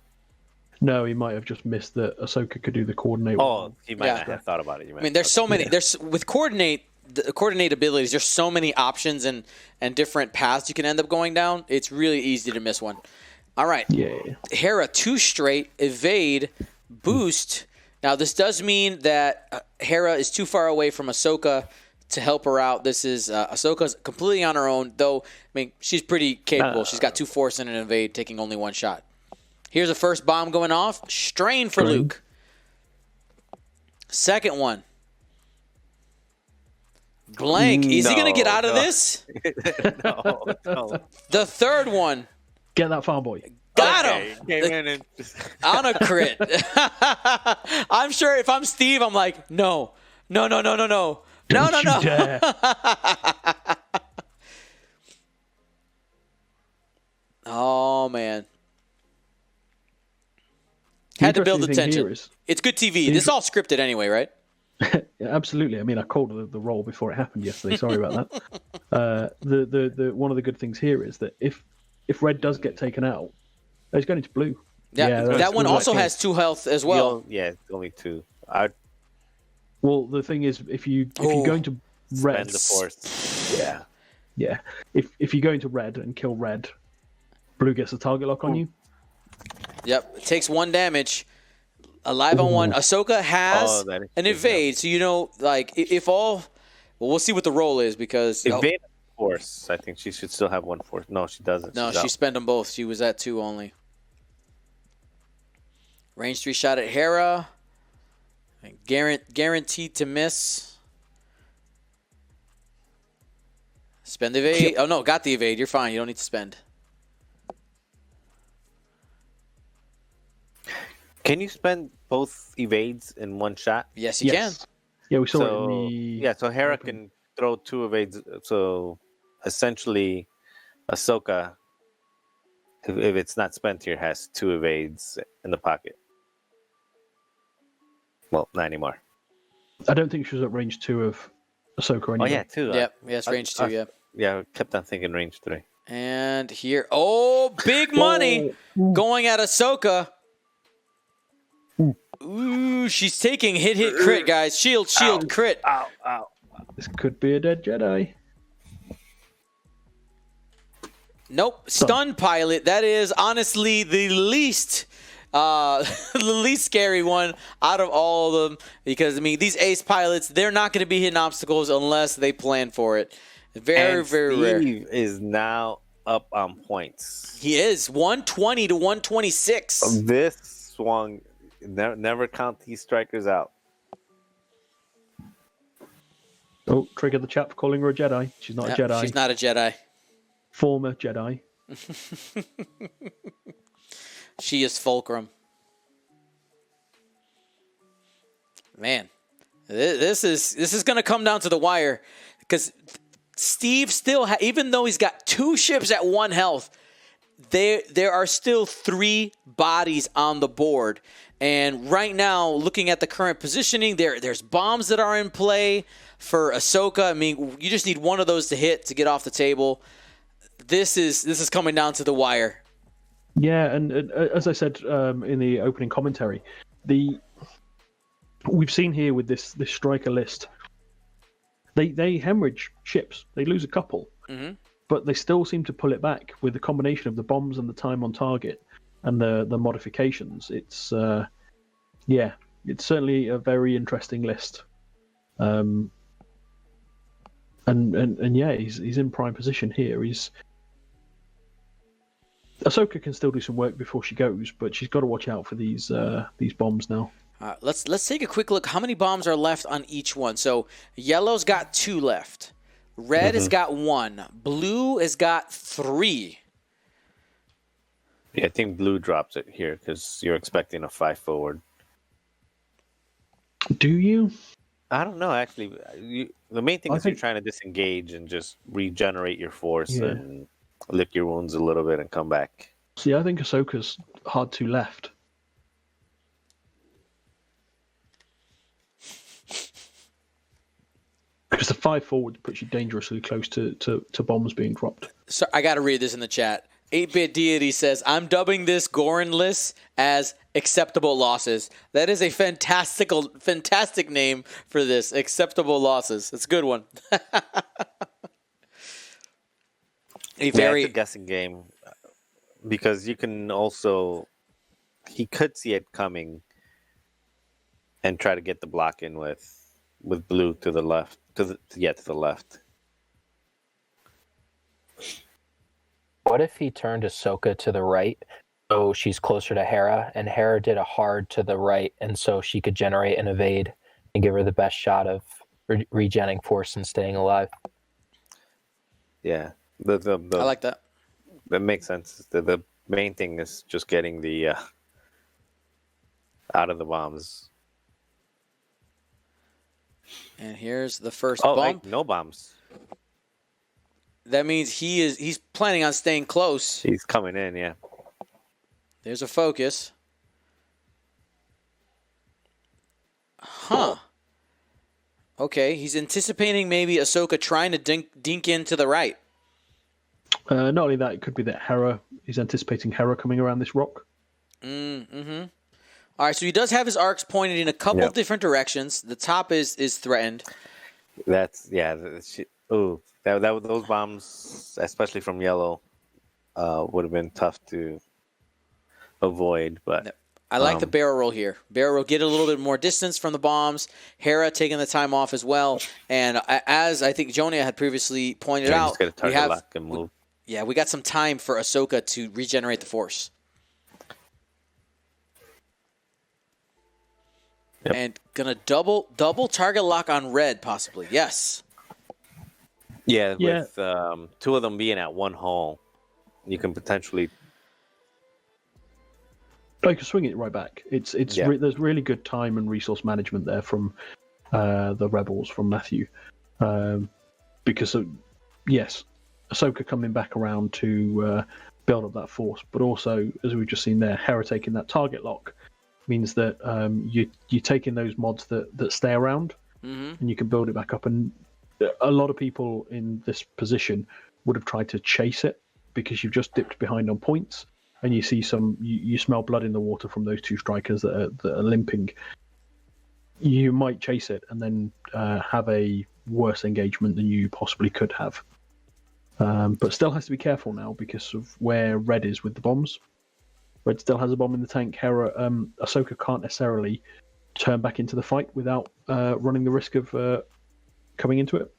No, he might have just missed that Ahsoka could do the coordinate. Oh, he might not have thought about it. There's so many. There's with the coordinate abilities. There's so many options and different paths you can end up going down. It's really easy to miss one. All right. Yeah. Hera 2 straight evade boost. Now this does mean that Hera is too far away from Ahsoka to help her out. This is Ahsoka's completely on her own, though. She's pretty capable. She's got 2 force and an evade, taking only 1 shot. Here's the first bomb going off. Strain for Luke. Second one. Blank. Is he going to get out of this? No. The third one. Get that far, boy. Got him. Came in and On a crit. I'm sure if I'm Steve, I'm like, no. Don't you dare. Oh, man. Had to build the tension. It's good TV. This is all scripted anyway, right? Yeah, absolutely. I called the roll before it happened yesterday. Sorry about that. The one of the good things here is that if red does get taken out, he's going into blue. Yeah, that one also has 2 health as well. Only 2. Well, the thing is, if you're going to red, spend the force. Yeah. If you go into red and kill red, blue gets a target lock on you. Yep, it takes 1 damage. Alive on 1. Ahsoka has an evade, so if all. Well, we'll see what the roll is because evade force. I think she should still have 1 force. No, she doesn't. No, she spent them both. She was at 2 only. Range 3 shot at Hera. Guaranteed to miss. Spend the evade. Oh, no, got the evade. You're fine. You don't need to spend. Can you spend both evades in one shot? Yes, you can. Yeah, we saw it in So the. yeah, so Hera can throw 2 evades. So essentially, Ahsoka, if it's not spent here, has 2 evades in the pocket. Well, not anymore. I don't think she was at range 2 of Ahsoka anyway. Oh yeah, 2. Yep. Yes, range 2, yeah. Yeah, I kept on thinking range 3. And here. Oh, big money going at Ahsoka. Ooh, she's taking hit, crit, guys. Shield, crit. Ow, ow. This could be a dead Jedi. Nope. Stun pilot. That is honestly the least scary one out of all of them, because I mean these ace pilots, they're not going to be hitting obstacles unless they plan for it. Very rare. Steve is now up on points. He is 120 to 126. This swung. Never count these strikers out. Oh, trigger the chat for calling her a Jedi. She's not a Jedi. She's not a Jedi. Former Jedi. She is Fulcrum. Man, this is going to come down to the wire, because Steve still, even though he's got 2 ships at 1 health, there are still 3 bodies on the board. And right now, looking at the current positioning, there's bombs that are in play for Ahsoka. I mean, you just need one of those to hit to get off the table. This is coming down to the wire. Yeah, and as I said in the opening commentary, we've seen here with this striker list, they hemorrhage ships. They lose a couple, but they still seem to pull it back with the combination of the bombs and the time on target and the modifications. It's it's certainly a very interesting list. And yeah, he's in prime position here. Ahsoka can still do some work before she goes, but she's got to watch out for these bombs now. Let's take a quick look. How many bombs are left on each one? So yellow's got 2 left. Red has got 1. Blue has got 3. Yeah, I think blue drops it here because you're expecting a 5 forward. Do you? I don't know, actually. The main thing is you're trying to disengage and just regenerate your force and lick your wounds a little bit and come back. See, I think Ahsoka's hard to left. Because the 5 forward puts you dangerously close to bombs being dropped. So I got to read this in the chat. 8-Bit Deity says, I'm dubbing this Gorin list as acceptable losses. That is a fantastic name for this. Acceptable losses. It's a good one. It's a guessing game, because you can also, he could see it coming and try to get the block in with blue to the left, to the left. What if he turned Ahsoka to the right, so she's closer to Hera, and Hera did a hard to the right, and so she could generate an evade and give her the best shot of regenning force and staying alive? Yeah, I like that. That makes sense. The main thing is just getting the out of the bombs. And here's the first bomb. No bombs. That means he's planning on staying close. He's coming in, yeah. There's a focus. Huh. Okay, he's anticipating maybe Ahsoka trying to dink in to the right. Not only that, it could be that he's anticipating Hera coming around this rock. Mm-hmm. All right, so he does have his arcs pointed in a couple of different directions. The top is threatened. Those bombs, especially from yellow, would have been tough to avoid. But I like the barrel roll here. Barrel roll, get a little bit more distance from the bombs. Hera taking the time off as well. And as I think Jonia had previously pointed out, just get a target lock and move. We got some time for Ahsoka to regenerate the force. Yep. And gonna double target lock on red, possibly. Yes. Yeah, Yeah. with two of them being at one hole, you can potentially. They can swing it right back. There's really good time and resource management there from the rebels, from Matthew, because yes, Ahsoka coming back around to build up that force, but also, as we've just seen there, Hera taking that target lock means that you're taking those mods that stay around, and you can build it back up. And a lot of people in this position would have tried to chase it because you've just dipped behind on points, and you see you smell blood in the water from those two strikers that are limping. You might chase it and then have a worse engagement than you possibly could have. But still has to be careful now because of where Red is with the bombs. Red still has a bomb in the tank. Ahsoka can't necessarily turn back into the fight without running the risk of coming into it.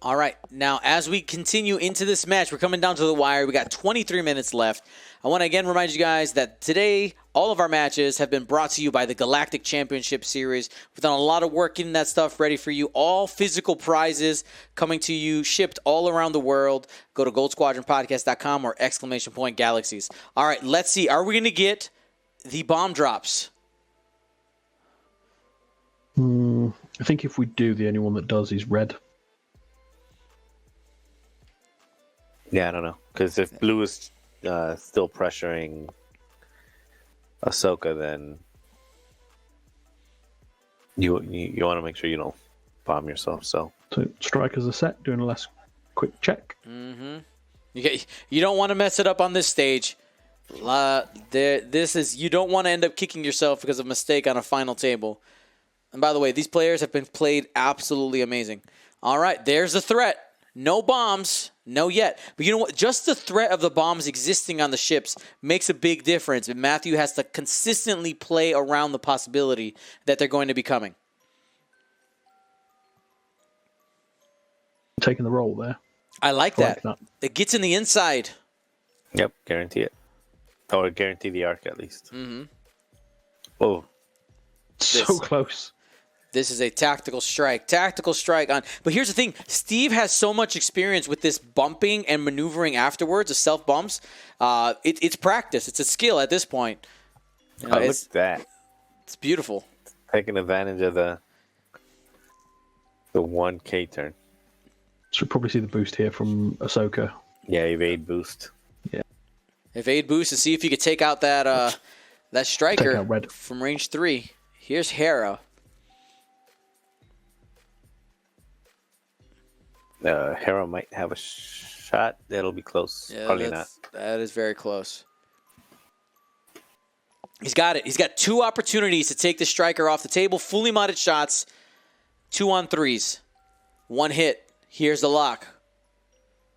All right. Now, as we continue into this match, we're coming down to the wire. We got 23 minutes left. I want to again remind you guys that today, all of our matches have been brought to you by the Galactic Championship Series. We've done a lot of work getting that stuff ready for you. All physical prizes coming to you, shipped all around the world. Go to goldsquadronpodcast.com or !Galaxies. All right, let's see. Are we going to get the bomb drops? I think if we do, the only one that does is Red. Yeah, I don't know. Because if Blue is still pressuring Ahsoka, then you want to make sure you don't bomb yourself. So strikers are set, doing a last quick check. Mm-hmm. You don't want to mess it up on this stage. You don't want to end up kicking yourself because of a mistake on a final table. And by the way, these players have been played absolutely amazing. All right, there's the threat. No bombs, no yet. But you know what? Just the threat of the bombs existing on the ships makes a big difference. And Matthew has to consistently play around the possibility that they're going to be coming. Taking the roll there. I like that. It gets in the inside. Yep, guarantee it. Or guarantee the arc at least. Mm-hmm. Oh. So close. This is a tactical strike. But here's the thing. Steve has so much experience with this bumping and maneuvering afterwards, the self bumps. It's practice. It's a skill at this point. Look at that. It's beautiful. Taking advantage of the 1K turn. Should probably see the boost here from Ahsoka. Yeah, evade boost. Yeah. Evade boost and see if you could take out that striker from range 3. Here's Hera. Hera might have a shot. That'll be close. Yeah, Probably not. That is very close. He's got it. He's got 2 opportunities to take the striker off the table. Fully modded shots. 2 on 3s. 1 hit. Here's the lock.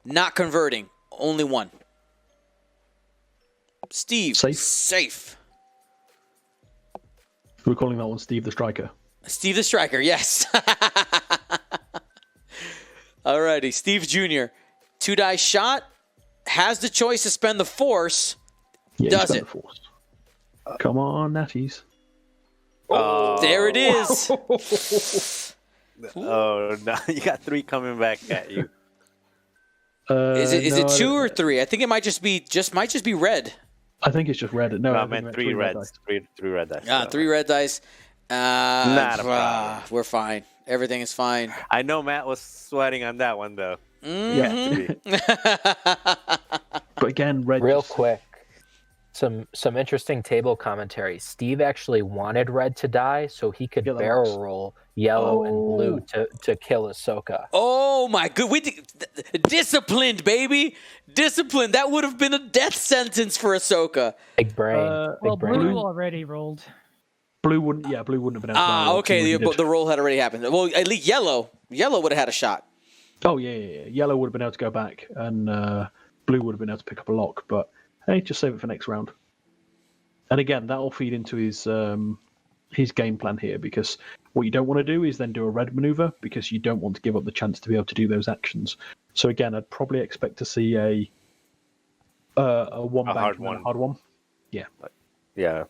Not converting. Only 1. Steve. Safe. We're calling that one Steve the Striker. Steve the Striker, yes. Alrighty, Steve Jr. 2 die shot. Has the choice to spend the force. Yeah, does it? The force. Come on, Natties. Oh, there it is. Oh no! You got 3 coming back at you. Is it 2 or 3? I think it might just be red. I think it's just red. No, I meant 3 reds. 3 red dice. 3 red dice. Not a problem. We're fine. Everything is fine. I know Matt was sweating on that one though. Mm-hmm. But again, red. Real quick, some interesting table commentary. Steve actually wanted red to die so he could barrel roll yellow and blue to kill Ahsoka. Oh my good! Disciplined, baby, disciplined. That would have been a death sentence for Ahsoka. Big brain. Blue already rolled. Blue wouldn't have been able to. Okay. The roll had already happened. Well, at least yellow would have had a shot. Oh yeah. Yellow would have been able to go back, and blue would have been able to pick up a lock. But hey, just save it for next round. And again, that will feed into his game plan here, because what you don't want to do is then do a red maneuver, because you don't want to give up the chance to be able to do those actions. So again, I'd probably expect to see a hard one. Yeah. Yeah.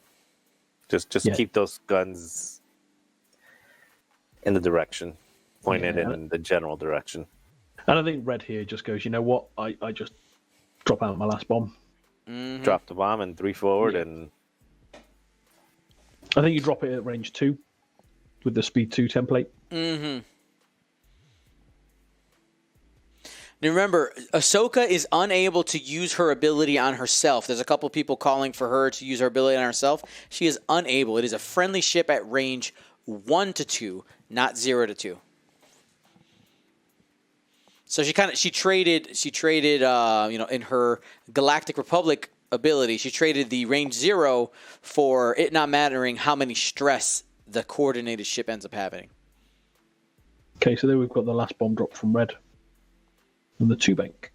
Just keep those guns in the direction, pointed in the general direction. And I think red here just goes, you know what? I just drop out my last bomb. Drop the bomb and 3 forward, Yeah. and I think you drop it at range 2 with the speed 2 template. Mm-hmm. Now remember, Ahsoka is unable to use her ability on herself. There's a couple people calling for her to use her ability on herself. She is unable. It is a friendly ship at range 1 to 2, not 0 to 2. So she traded in her Galactic Republic ability, she traded the range 0 for it not mattering how many stress the coordinated ship ends up having. Okay, so there we've got the last bomb drop from red. And the 2 bank.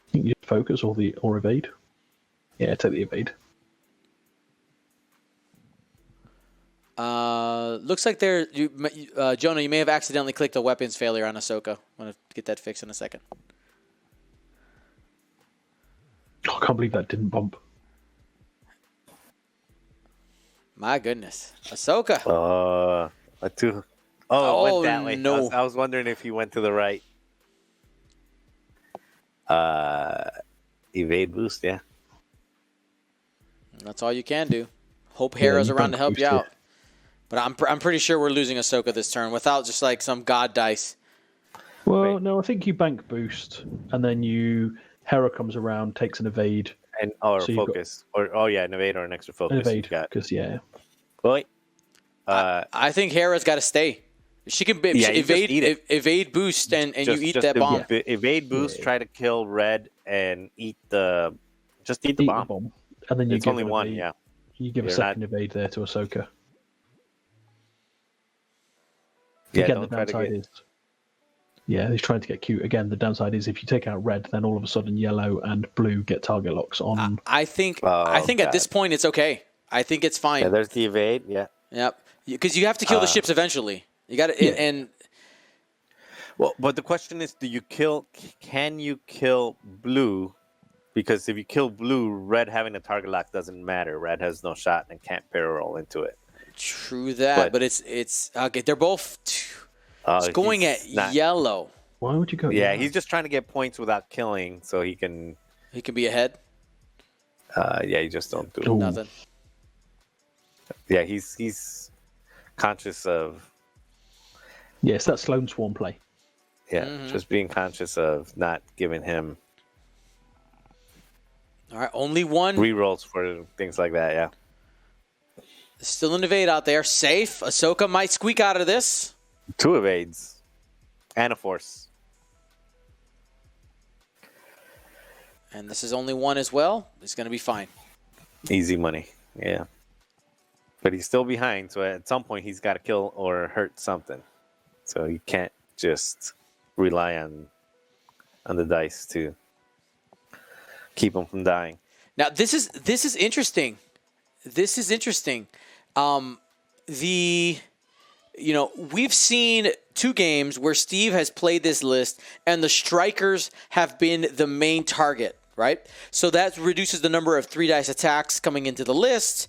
I think you just focus or evade. Yeah, take the evade. Looks like Jonah, you may have accidentally clicked a weapons failure on Ahsoka. I'm going to get that fixed in a second. Oh, I can't believe that didn't bump. My goodness. Ahsoka. it went that way. No. I was wondering if he went to the right. Evade boost, yeah. That's all you can do. Hope Hera's you around can't to help boost you it. out. But I'm pretty sure we're losing Ahsoka this turn without just like some god dice. Well, Wait. no, I think you bank boost, and then Hera comes around, takes an evade, Or So you've got- focus. An evade or an extra focus. an evade, You've got. because Wait. I think Hera's got to stay. She can Yeah, you just eat it. evade boost, and you eat that bomb. Evade boost, Yeah. try to kill red and eat the. Just eat the eat bomb. the bomb, and then you It's give only an one, evade. yeah. You give a You're second evade there to Ahsoka. Yeah, Again, don't the try to downside get. is, he's trying to get cute. Again, the downside is if you take out red, then all of a sudden yellow and blue get target locks on. I think Oh, at this point it's okay. I think it's fine. Yeah, there's the evade. Yeah. Yep. Because you have to kill the ships eventually. You got to, Yeah. and Well, but the question is, can you kill blue? Because if you kill blue, red having a target lock doesn't matter. Red has no shot and can't barrel roll into it. true that. But it's okay. They're both it's going at he's not- yellow. Why would you go? Yeah, he's just trying to get points without killing, so he can. He can be ahead. You just don't do it. Ooh. Nothing. Yeah, he's conscious of. Yes, that's Sloan Swarm play. Yeah, Mm-hmm. just being conscious of not giving him All right. Only one. rerolls for things like that. Yeah. Still an evade out there. Safe. Ahsoka might squeak out of this. 2 evades and a force. And this is only one as well. It's going to be fine. Easy money. Yeah. But he's still behind, so at some point he's got to kill or hurt something. So you can't just rely on the dice to keep him from dying. Now this is interesting. This is interesting. We've seen 2 games where Steve has played this list and the strikers have been the main target, right? So that reduces the number of 3 dice attacks coming into the list.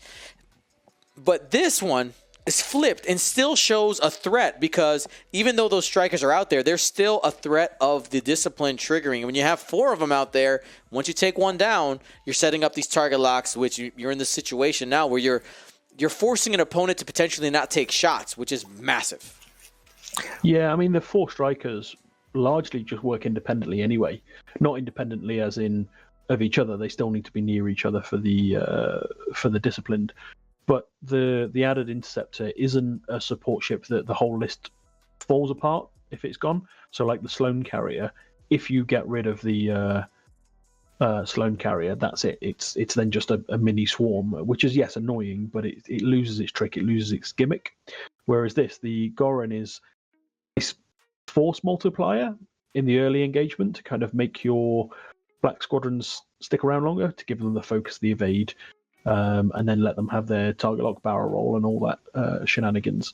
But this one is flipped and still shows a threat because even though those strikers are out there, there's still a threat of the discipline triggering. And when you have 4 of them out there, once you take one down, you're setting up these target locks, which you're in this situation now where you're forcing an opponent to potentially not take shots, which is massive. Yeah, I mean the 4 strikers largely just work independently anyway. Not independently as in of each other. They still need to be near each other for the disciplined. But the added interceptor isn't a support ship that the whole list falls apart if it's gone. So like the Sloan carrier, if you get rid of the Sloan carrier, that's it. It's then just a mini swarm, which is yes annoying, but it loses its trick, it loses its gimmick. Whereas the Goran is a force multiplier in the early engagement to kind of make your black squadrons stick around longer, to give them the focus, the evade, and then let them have their target lock barrel roll and all that shenanigans.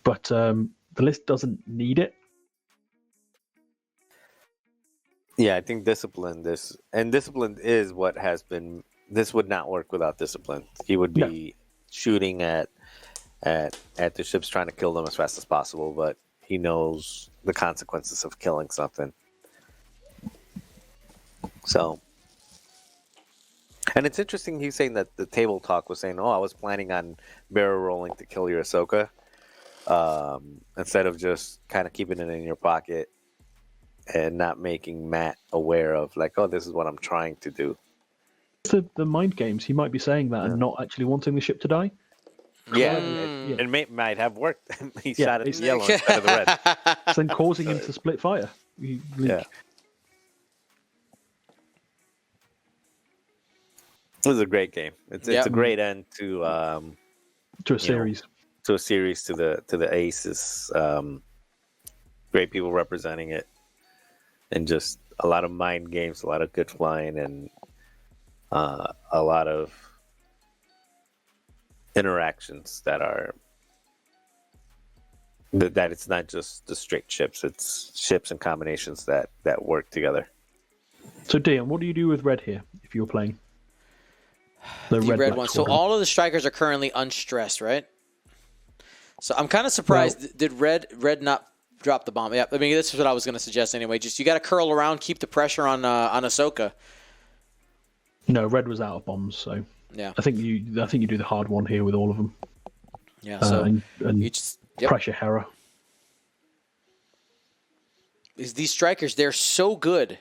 But the list doesn't need it. Yeah, I think discipline is what has been. This would not work without discipline. He would be shooting at at the ships, trying to kill them as fast as possible, but he knows the consequences of killing something. So, and it's interesting he's saying that the table talk was saying, "Oh, I was planning on barrel rolling to kill your Ahsoka, instead of just kind of keeping it in your pocket and not making Matt aware of like, oh, this is what I'm trying to do." The mind games. He might be saying that and not actually wanting the ship to die. Yeah, Mm. it might have worked. He Yeah, shot it it's- yellow instead of the red. So then causing him to split fire. Yeah. It was a great game. It's Yep. a great end to To a series. to a series, to the Aces. Great people representing it, and just a lot of mind games, a lot of good flying, and a lot of interactions that are that it's not just the straight ships; it's ships and combinations that work together. So, Dion, what do you do with red here if you're playing? The red black one. So squadron. all of the strikers are currently unstressed, right? So I'm kind of surprised. Did red not drop the bomb? Yeah, I mean this is what I was going to suggest anyway. Just you got to curl around, keep the pressure on Ahsoka. No, red was out of bombs, so Yeah, I think you do the hard one here with all of them. yeah. So and you just yep. pressure Hera. These strikers, they're so good.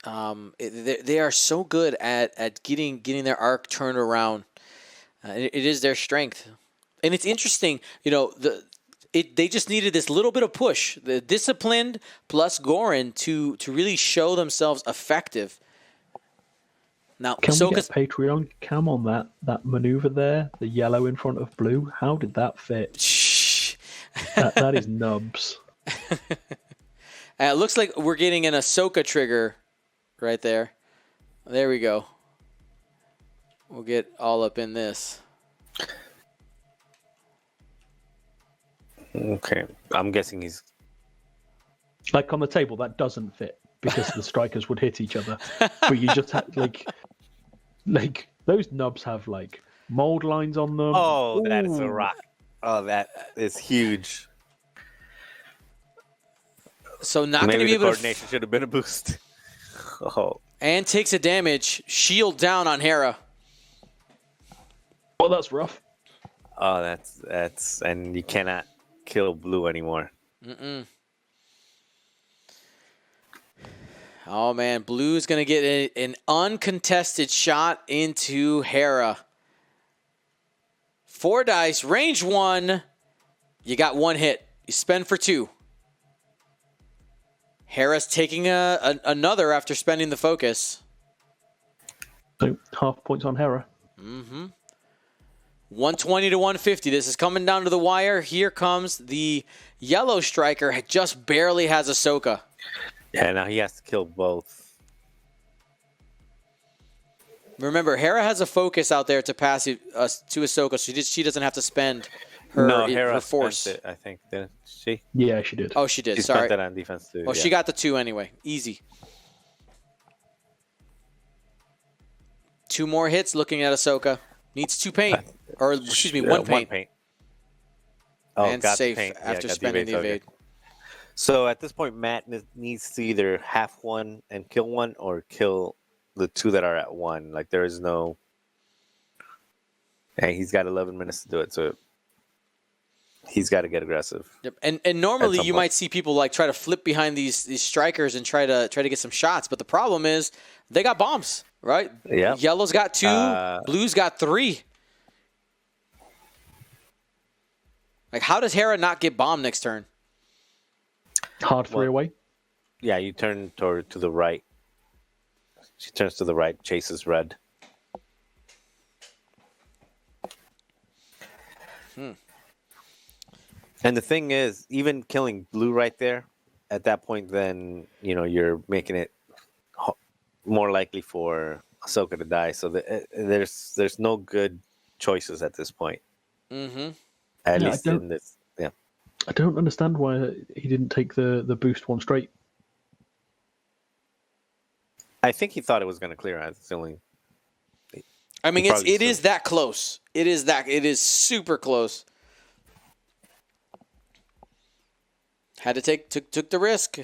They are so good at getting their arc turned around. It is their strength, and it's interesting. You know, they just needed this little bit of push, the disciplined plus Gorin to really show themselves effective. Now, Can we Ahsoka's get Patreon cam on that maneuver there? The yellow in front of blue. How did that fit? That is nubs. It looks like we're getting an Ahsoka trigger right there. There we go. We'll get all up in this. Okay, I'm guessing he's Like on the table, that doesn't fit because the strikers would hit each other. But you just had like those nubs have like mold lines on them. Oh, that is a Ooh. rock. Oh, that is huge. So not going to Maybe be the able to. coordination should have been a boost. Oh, And takes a damage. Shield down on Hera. Oh, that's rough. oh, that's and you cannot kill blue anymore. Oh man, Blue's going to get an uncontested shot into Hera. 4 dice, range 1. You got 1 hit. You spend for 2. Hera's taking another after spending the focus. So half points on Hera. 120 to 150. This is coming down to the wire. Here comes the yellow striker. Just barely has Ahsoka. Yeah, now he has to kill both. Remember, Hera has a focus out there to pass it to Ahsoka, so she doesn't have to spend her, Hera her force. spent it, I think, didn't she? Yeah, she did. Oh, she did. She Sorry. spent that on defense too. Oh, yeah. she got the 2 anyway. Easy. 2 more hits looking at Ahsoka. Needs 2 paint. Or, excuse me, 1 paint. Oh, And got the safe paint. Yeah, after got spending the okay. evade. So at this point, Matt needs to either half one and kill one, or kill the 2 that are at 1. Like there is no. And he's got 11 minutes to do it, so he's got to get aggressive. Yep. And normally some you point. might see people like try to flip behind these strikers and try to get some shots, but the problem is they got bombs, right? Yeah. Yellow's got 2, Blue's got 3. Like, how does Hera not get bombed next turn? Hard 3 away. Yeah, you turn to the right. She turns to the right, chases red. And the thing is, even killing blue right there, at that point, then you're making it more likely for Ahsoka to die. So there's no good choices at this point. Mm-hmm. At Yeah, least in this, yeah. I don't understand why he didn't take the boost one straight. I think he thought it was going to clear. It's only. I mean, it is that close. It is super close. Had to took the risk.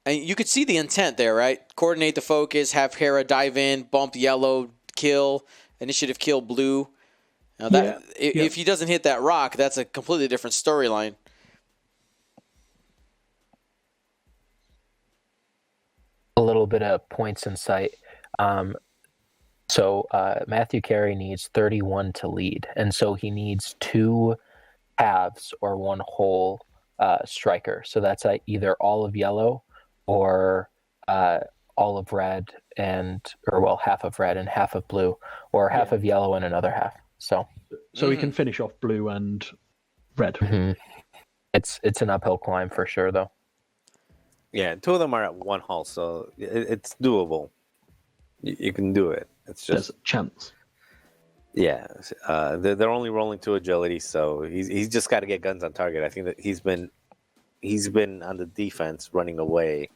And you could see the intent there, right? Coordinate the focus, have Hera dive in, bump yellow, kill, initiative kill blue. Now that if he doesn't hit that rock, that's a completely different storyline. A little bit of points in sight. So Matthew Cary needs 31 to lead, and so he needs 2 halves or 1 whole striker. So that's either all of yellow or all of red half of red and half of blue, or half of yellow and another half. So we can finish off blue and red. Mm-hmm. It's an uphill climb for sure, though. Yeah, 2 of them are at 1 hull, so it's doable. You can do it. It's just there's a chance. Yeah, they're only rolling 2 agility, so he's just got to get guns on target. I think that he's been on the defense running away.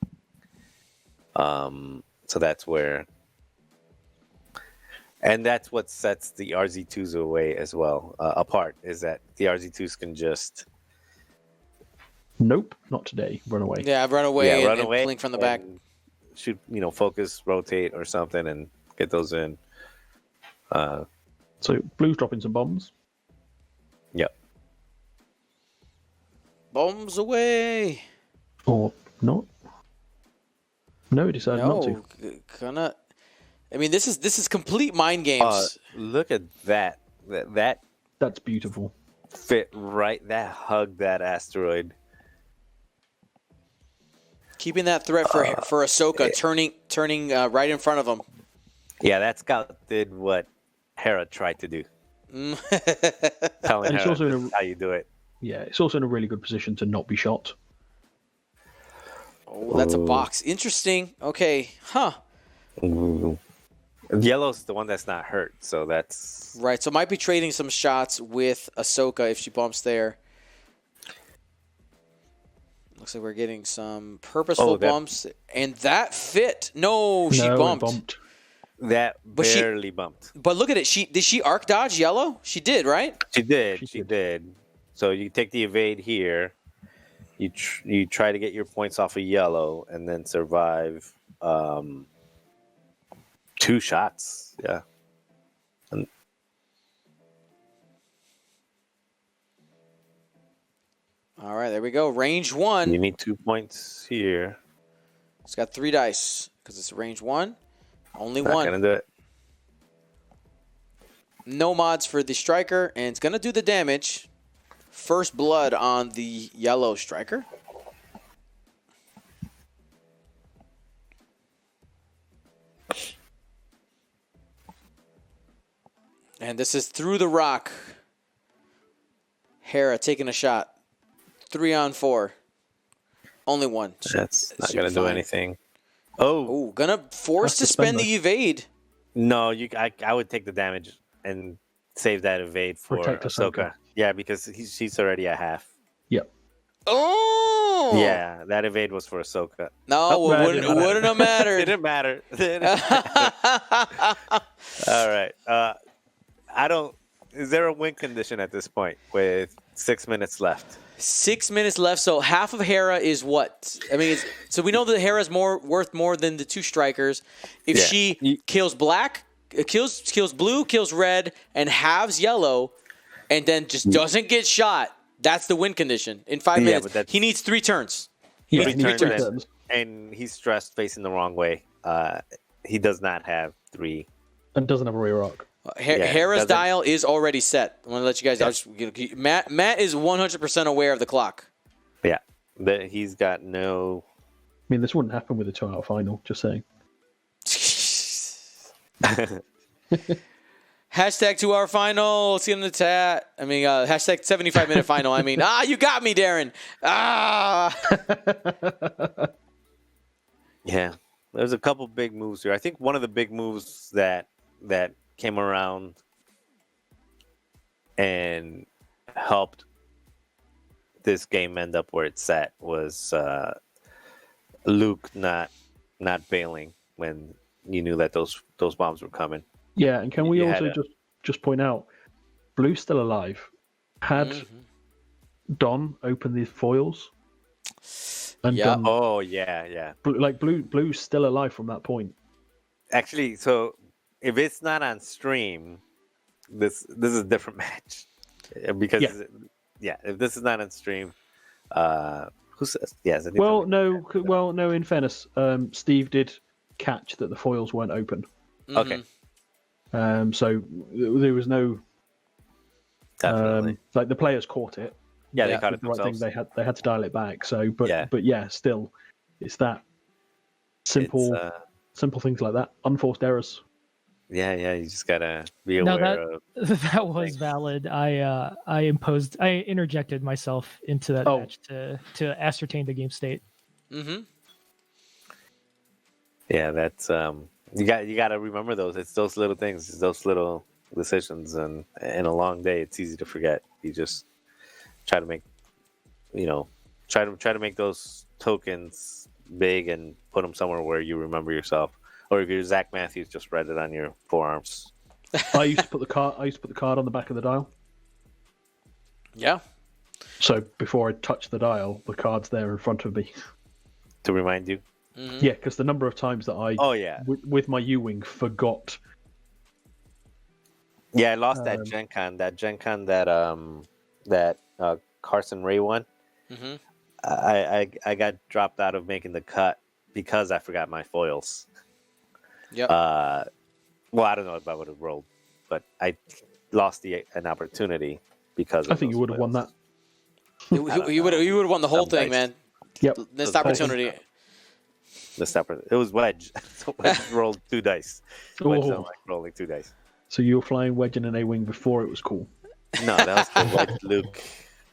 So that's where, and that's what sets the RZ2s away as well apart, is that the RZ2s can just. Nope, not today. Run away. Yeah, run away. Yeah, and blink from the back. Shoot, focus, rotate, or something, and get those in. So blue's dropping some bombs. Yep. Bombs away. Or not? No, he decided not to. Gonna. I mean, this is complete mind games. Look at that. That's beautiful. Fit right. That hugged that asteroid. Keeping that threat for Ahsoka, turning right in front of him. Yeah, that scout did what Hera tried to do. Telling her how you do it. Yeah, it's also in a really good position to not be shot. Oh, that's a box. Interesting. Okay. Huh. Ooh. Yellow's the one that's not hurt, so that's... Right, so might be trading some shots with Ahsoka if she bumps there. Looks like we're getting some purposeful bumps. And that fit. No, she bumped. That barely bumped. But look at it. Did she arc dodge yellow? She did, right? She did. So you take the evade here. You try to get your points off of yellow and then survive 2 shots. Yeah. All right, there we go. Range 1. You need 2 points here. It's got 3 dice because it's range 1. Only Not 1. Gonna do it. No mods for the striker, and it's gonna do the damage. First blood on the yellow striker. And this is through the rock. Hera taking a shot. 3 on 4. Only 1. That's not going to do anything. Oh, gonna force to spend the evade. No, I would take the damage and save that evade for Protect Ahsoka. Yeah, because she's already at half. Yep. Oh! Yeah, that evade was for Ahsoka. No, it wouldn't have mattered. It didn't matter. All right. Is there a win condition at this point with 6 minutes left? 6 minutes left, so half of Hera is what? I mean, so we know that Hera's worth more than the 2 strikers. If she kills black, kills blue, kills red, and halves yellow, and then just doesn't get shot, that's the win condition in 5 minutes. He needs 3 turns. He needs 3 turns. And he's stressed facing the wrong way. He does not have 3. And doesn't have a rear arc. Hera's dial is already set. I want to let you guys know. Matt is 100% aware of the clock. Yeah. He's got no... I mean, this wouldn't happen with a 2-hour final, just saying. Hashtag 2-hour final. See you in the chat. I mean, hashtag 75-minute final. I mean, you got me, Darren. Yeah. There's a couple big moves here. I think one of the big moves that came around and helped this game end up where it's at was Luke not bailing when you knew that those bombs were coming. Yeah, and can we You also had a- just point out, Blue's still alive. Had Mm-hmm. Don opened the foils, and Yeah. done, Oh yeah. Blue's still alive from that point. Actually, so if it's not on stream, this is a different match because if this is not on stream, who says it's a different Well, no. In fairness, Steve did catch that the foils weren't open. Okay. So there was no Definitely. like the players caught it. Yeah, they Yeah, caught it The right thing, themselves. they had to dial it back. So, but Yeah. Still, it's that simple things like that, unforced errors. Yeah. You just gotta be No, aware of. that was valid. I interjected myself into that match to ascertain the game state. Mm-hmm. Yeah, that's you got to remember those. It's those little things, it's those little decisions, and in a long day, it's easy to forget. You just try to make, try to make those tokens big and put them somewhere where you remember yourself. Or if you're Zach Matthews, just write it on your forearms. I used to put the card on the back of the dial. Yeah. So before I touch the dial, the card's there in front of me. To remind you. Mm-hmm. Yeah, because the number of times that I, with my U-wing, forgot. Yeah, I lost that Gen Con. That Gen Con that Carson Ray won. Mm-hmm. I got dropped out of making the cut because I forgot my foils. Yep. Well, I don't know if I would have rolled, but I lost an opportunity because I think you would have won that. You would have won the whole thing, man. Yep. Missed opportunity. It was Wedge. So Wedge rolled 2 dice. Wedge Oh. don't like rolling 2 dice. So you were flying Wedge in an A-wing before it was cool. No, that was the Wedge Luke.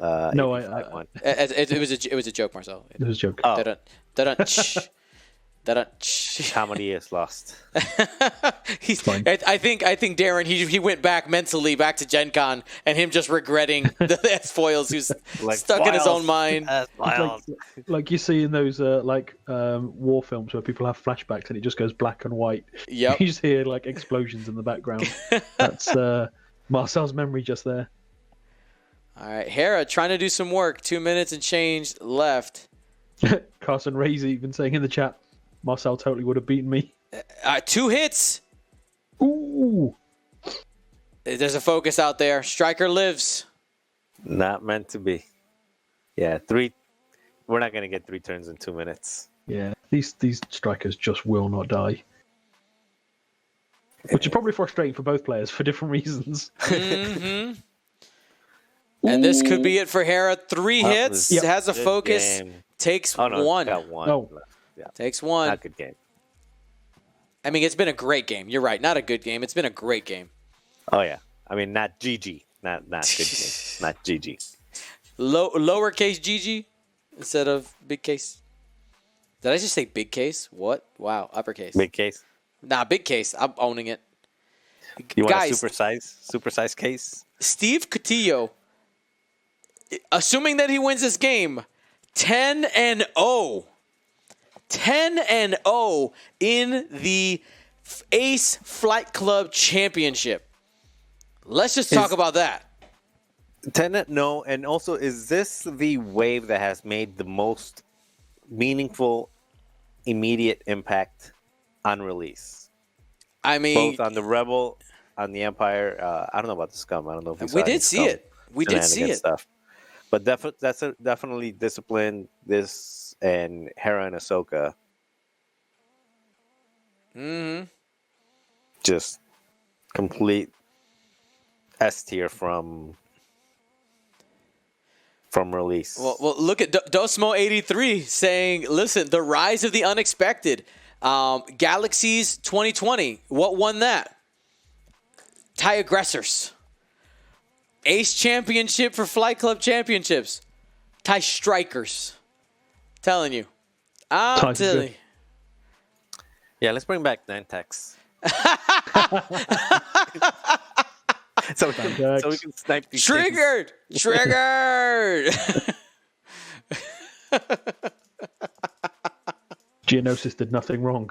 No, 85 one. It was a joke, Marcel. It was a joke. Oh, comedy is lost. He's Fine. I think Darren he went back mentally back to Gen Con and him just regretting the S foils. He's stuck in his own mind. Like you see in those war films where people have flashbacks and it just goes black and white. Yep. You just hear like explosions in the background. That's Marcel's memory just there. All right, Hera trying to do some work. 2 minutes and change left. Carson Ray's even saying in the chat, Marcel totally would have beaten me. 2 hits. Ooh. There's a focus out there. Striker lives. Not meant to be. Yeah, 3. We're not going to get 3 turns in 2 minutes. Yeah, these strikers just will not die. Which is probably frustrating for both players for different reasons. Mm-hmm. And this could be it for Hera. 3 hits. Yep. Has a Good focus. game. Takes Oh, no, one. got 1. Oh. Yeah, Takes 1. not a good game. I mean, it's been a great game. You're right. Not a good game. It's been a great game. Oh, yeah. I mean, not GG. Not good game. Not GG. Lowercase GG instead of big case. Did I just say big case? What? Wow. Uppercase. Big case. Nah, big case. I'm owning it. You want Guys, a supersize case? Steve Cutillo, assuming that he wins this game, 10-0. 10-0 in the Ace Flight Club Championship. Let's just talk about that. No, and also, is this the wave that has made the most meaningful, immediate impact on release? I mean, Both on the Rebel, on the Empire. I don't know about the Scum. I don't know if we did see it. We did see it. Stuff. But that's definitely Discipline, this, and Hera and Ahsoka. Mm-hmm. Just complete S tier from release. Well, look at Dosmo83 saying, listen, the rise of the unexpected. Galaxies 2020. What won that? TIE Aggressors. Ace Championship for Flight Club Championships. TIE Strikers. Telling you. I'm telling you. Yeah, let's bring back Nantex. so we can snipe these Triggered! Triggered! Geonosis did nothing wrong.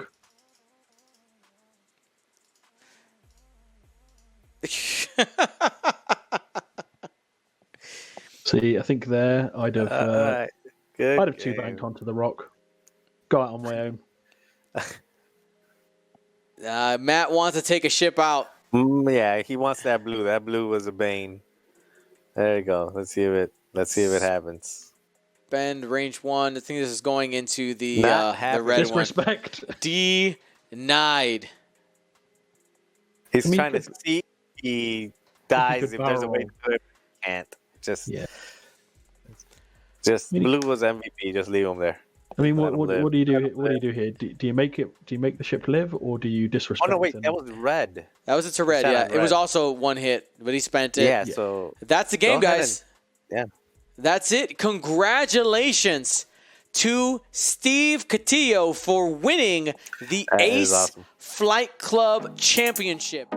See, I think there I'd have Good I'd have game. 2-banked onto the rock. Go out on my own. Matt wants to take a ship out. Yeah, he wants that blue. That blue was a bane. There you go. Let's see if it happens. Bend range 1. I think this is going into the Not the happening. red one. Disrespect. Denied. He's I mean, trying to see if he dies could if there's a way to barrel. do it. Can't. Just Yeah. just I mean, blue was MVP. Just leave him there. I mean, Let him live. what do you do? Let him What do you live. do here? Do you make it? Do you make the ship live, or do you Oh disrespect? no, wait, and- that was red. That was a red, Shot yeah. on It was red. also one hit, but he spent it. Yeah, so That's the game, Go ahead guys. yeah. That's it. Congratulations to Steve Cutillo for winning the That is Ace awesome. Flight Club Championship.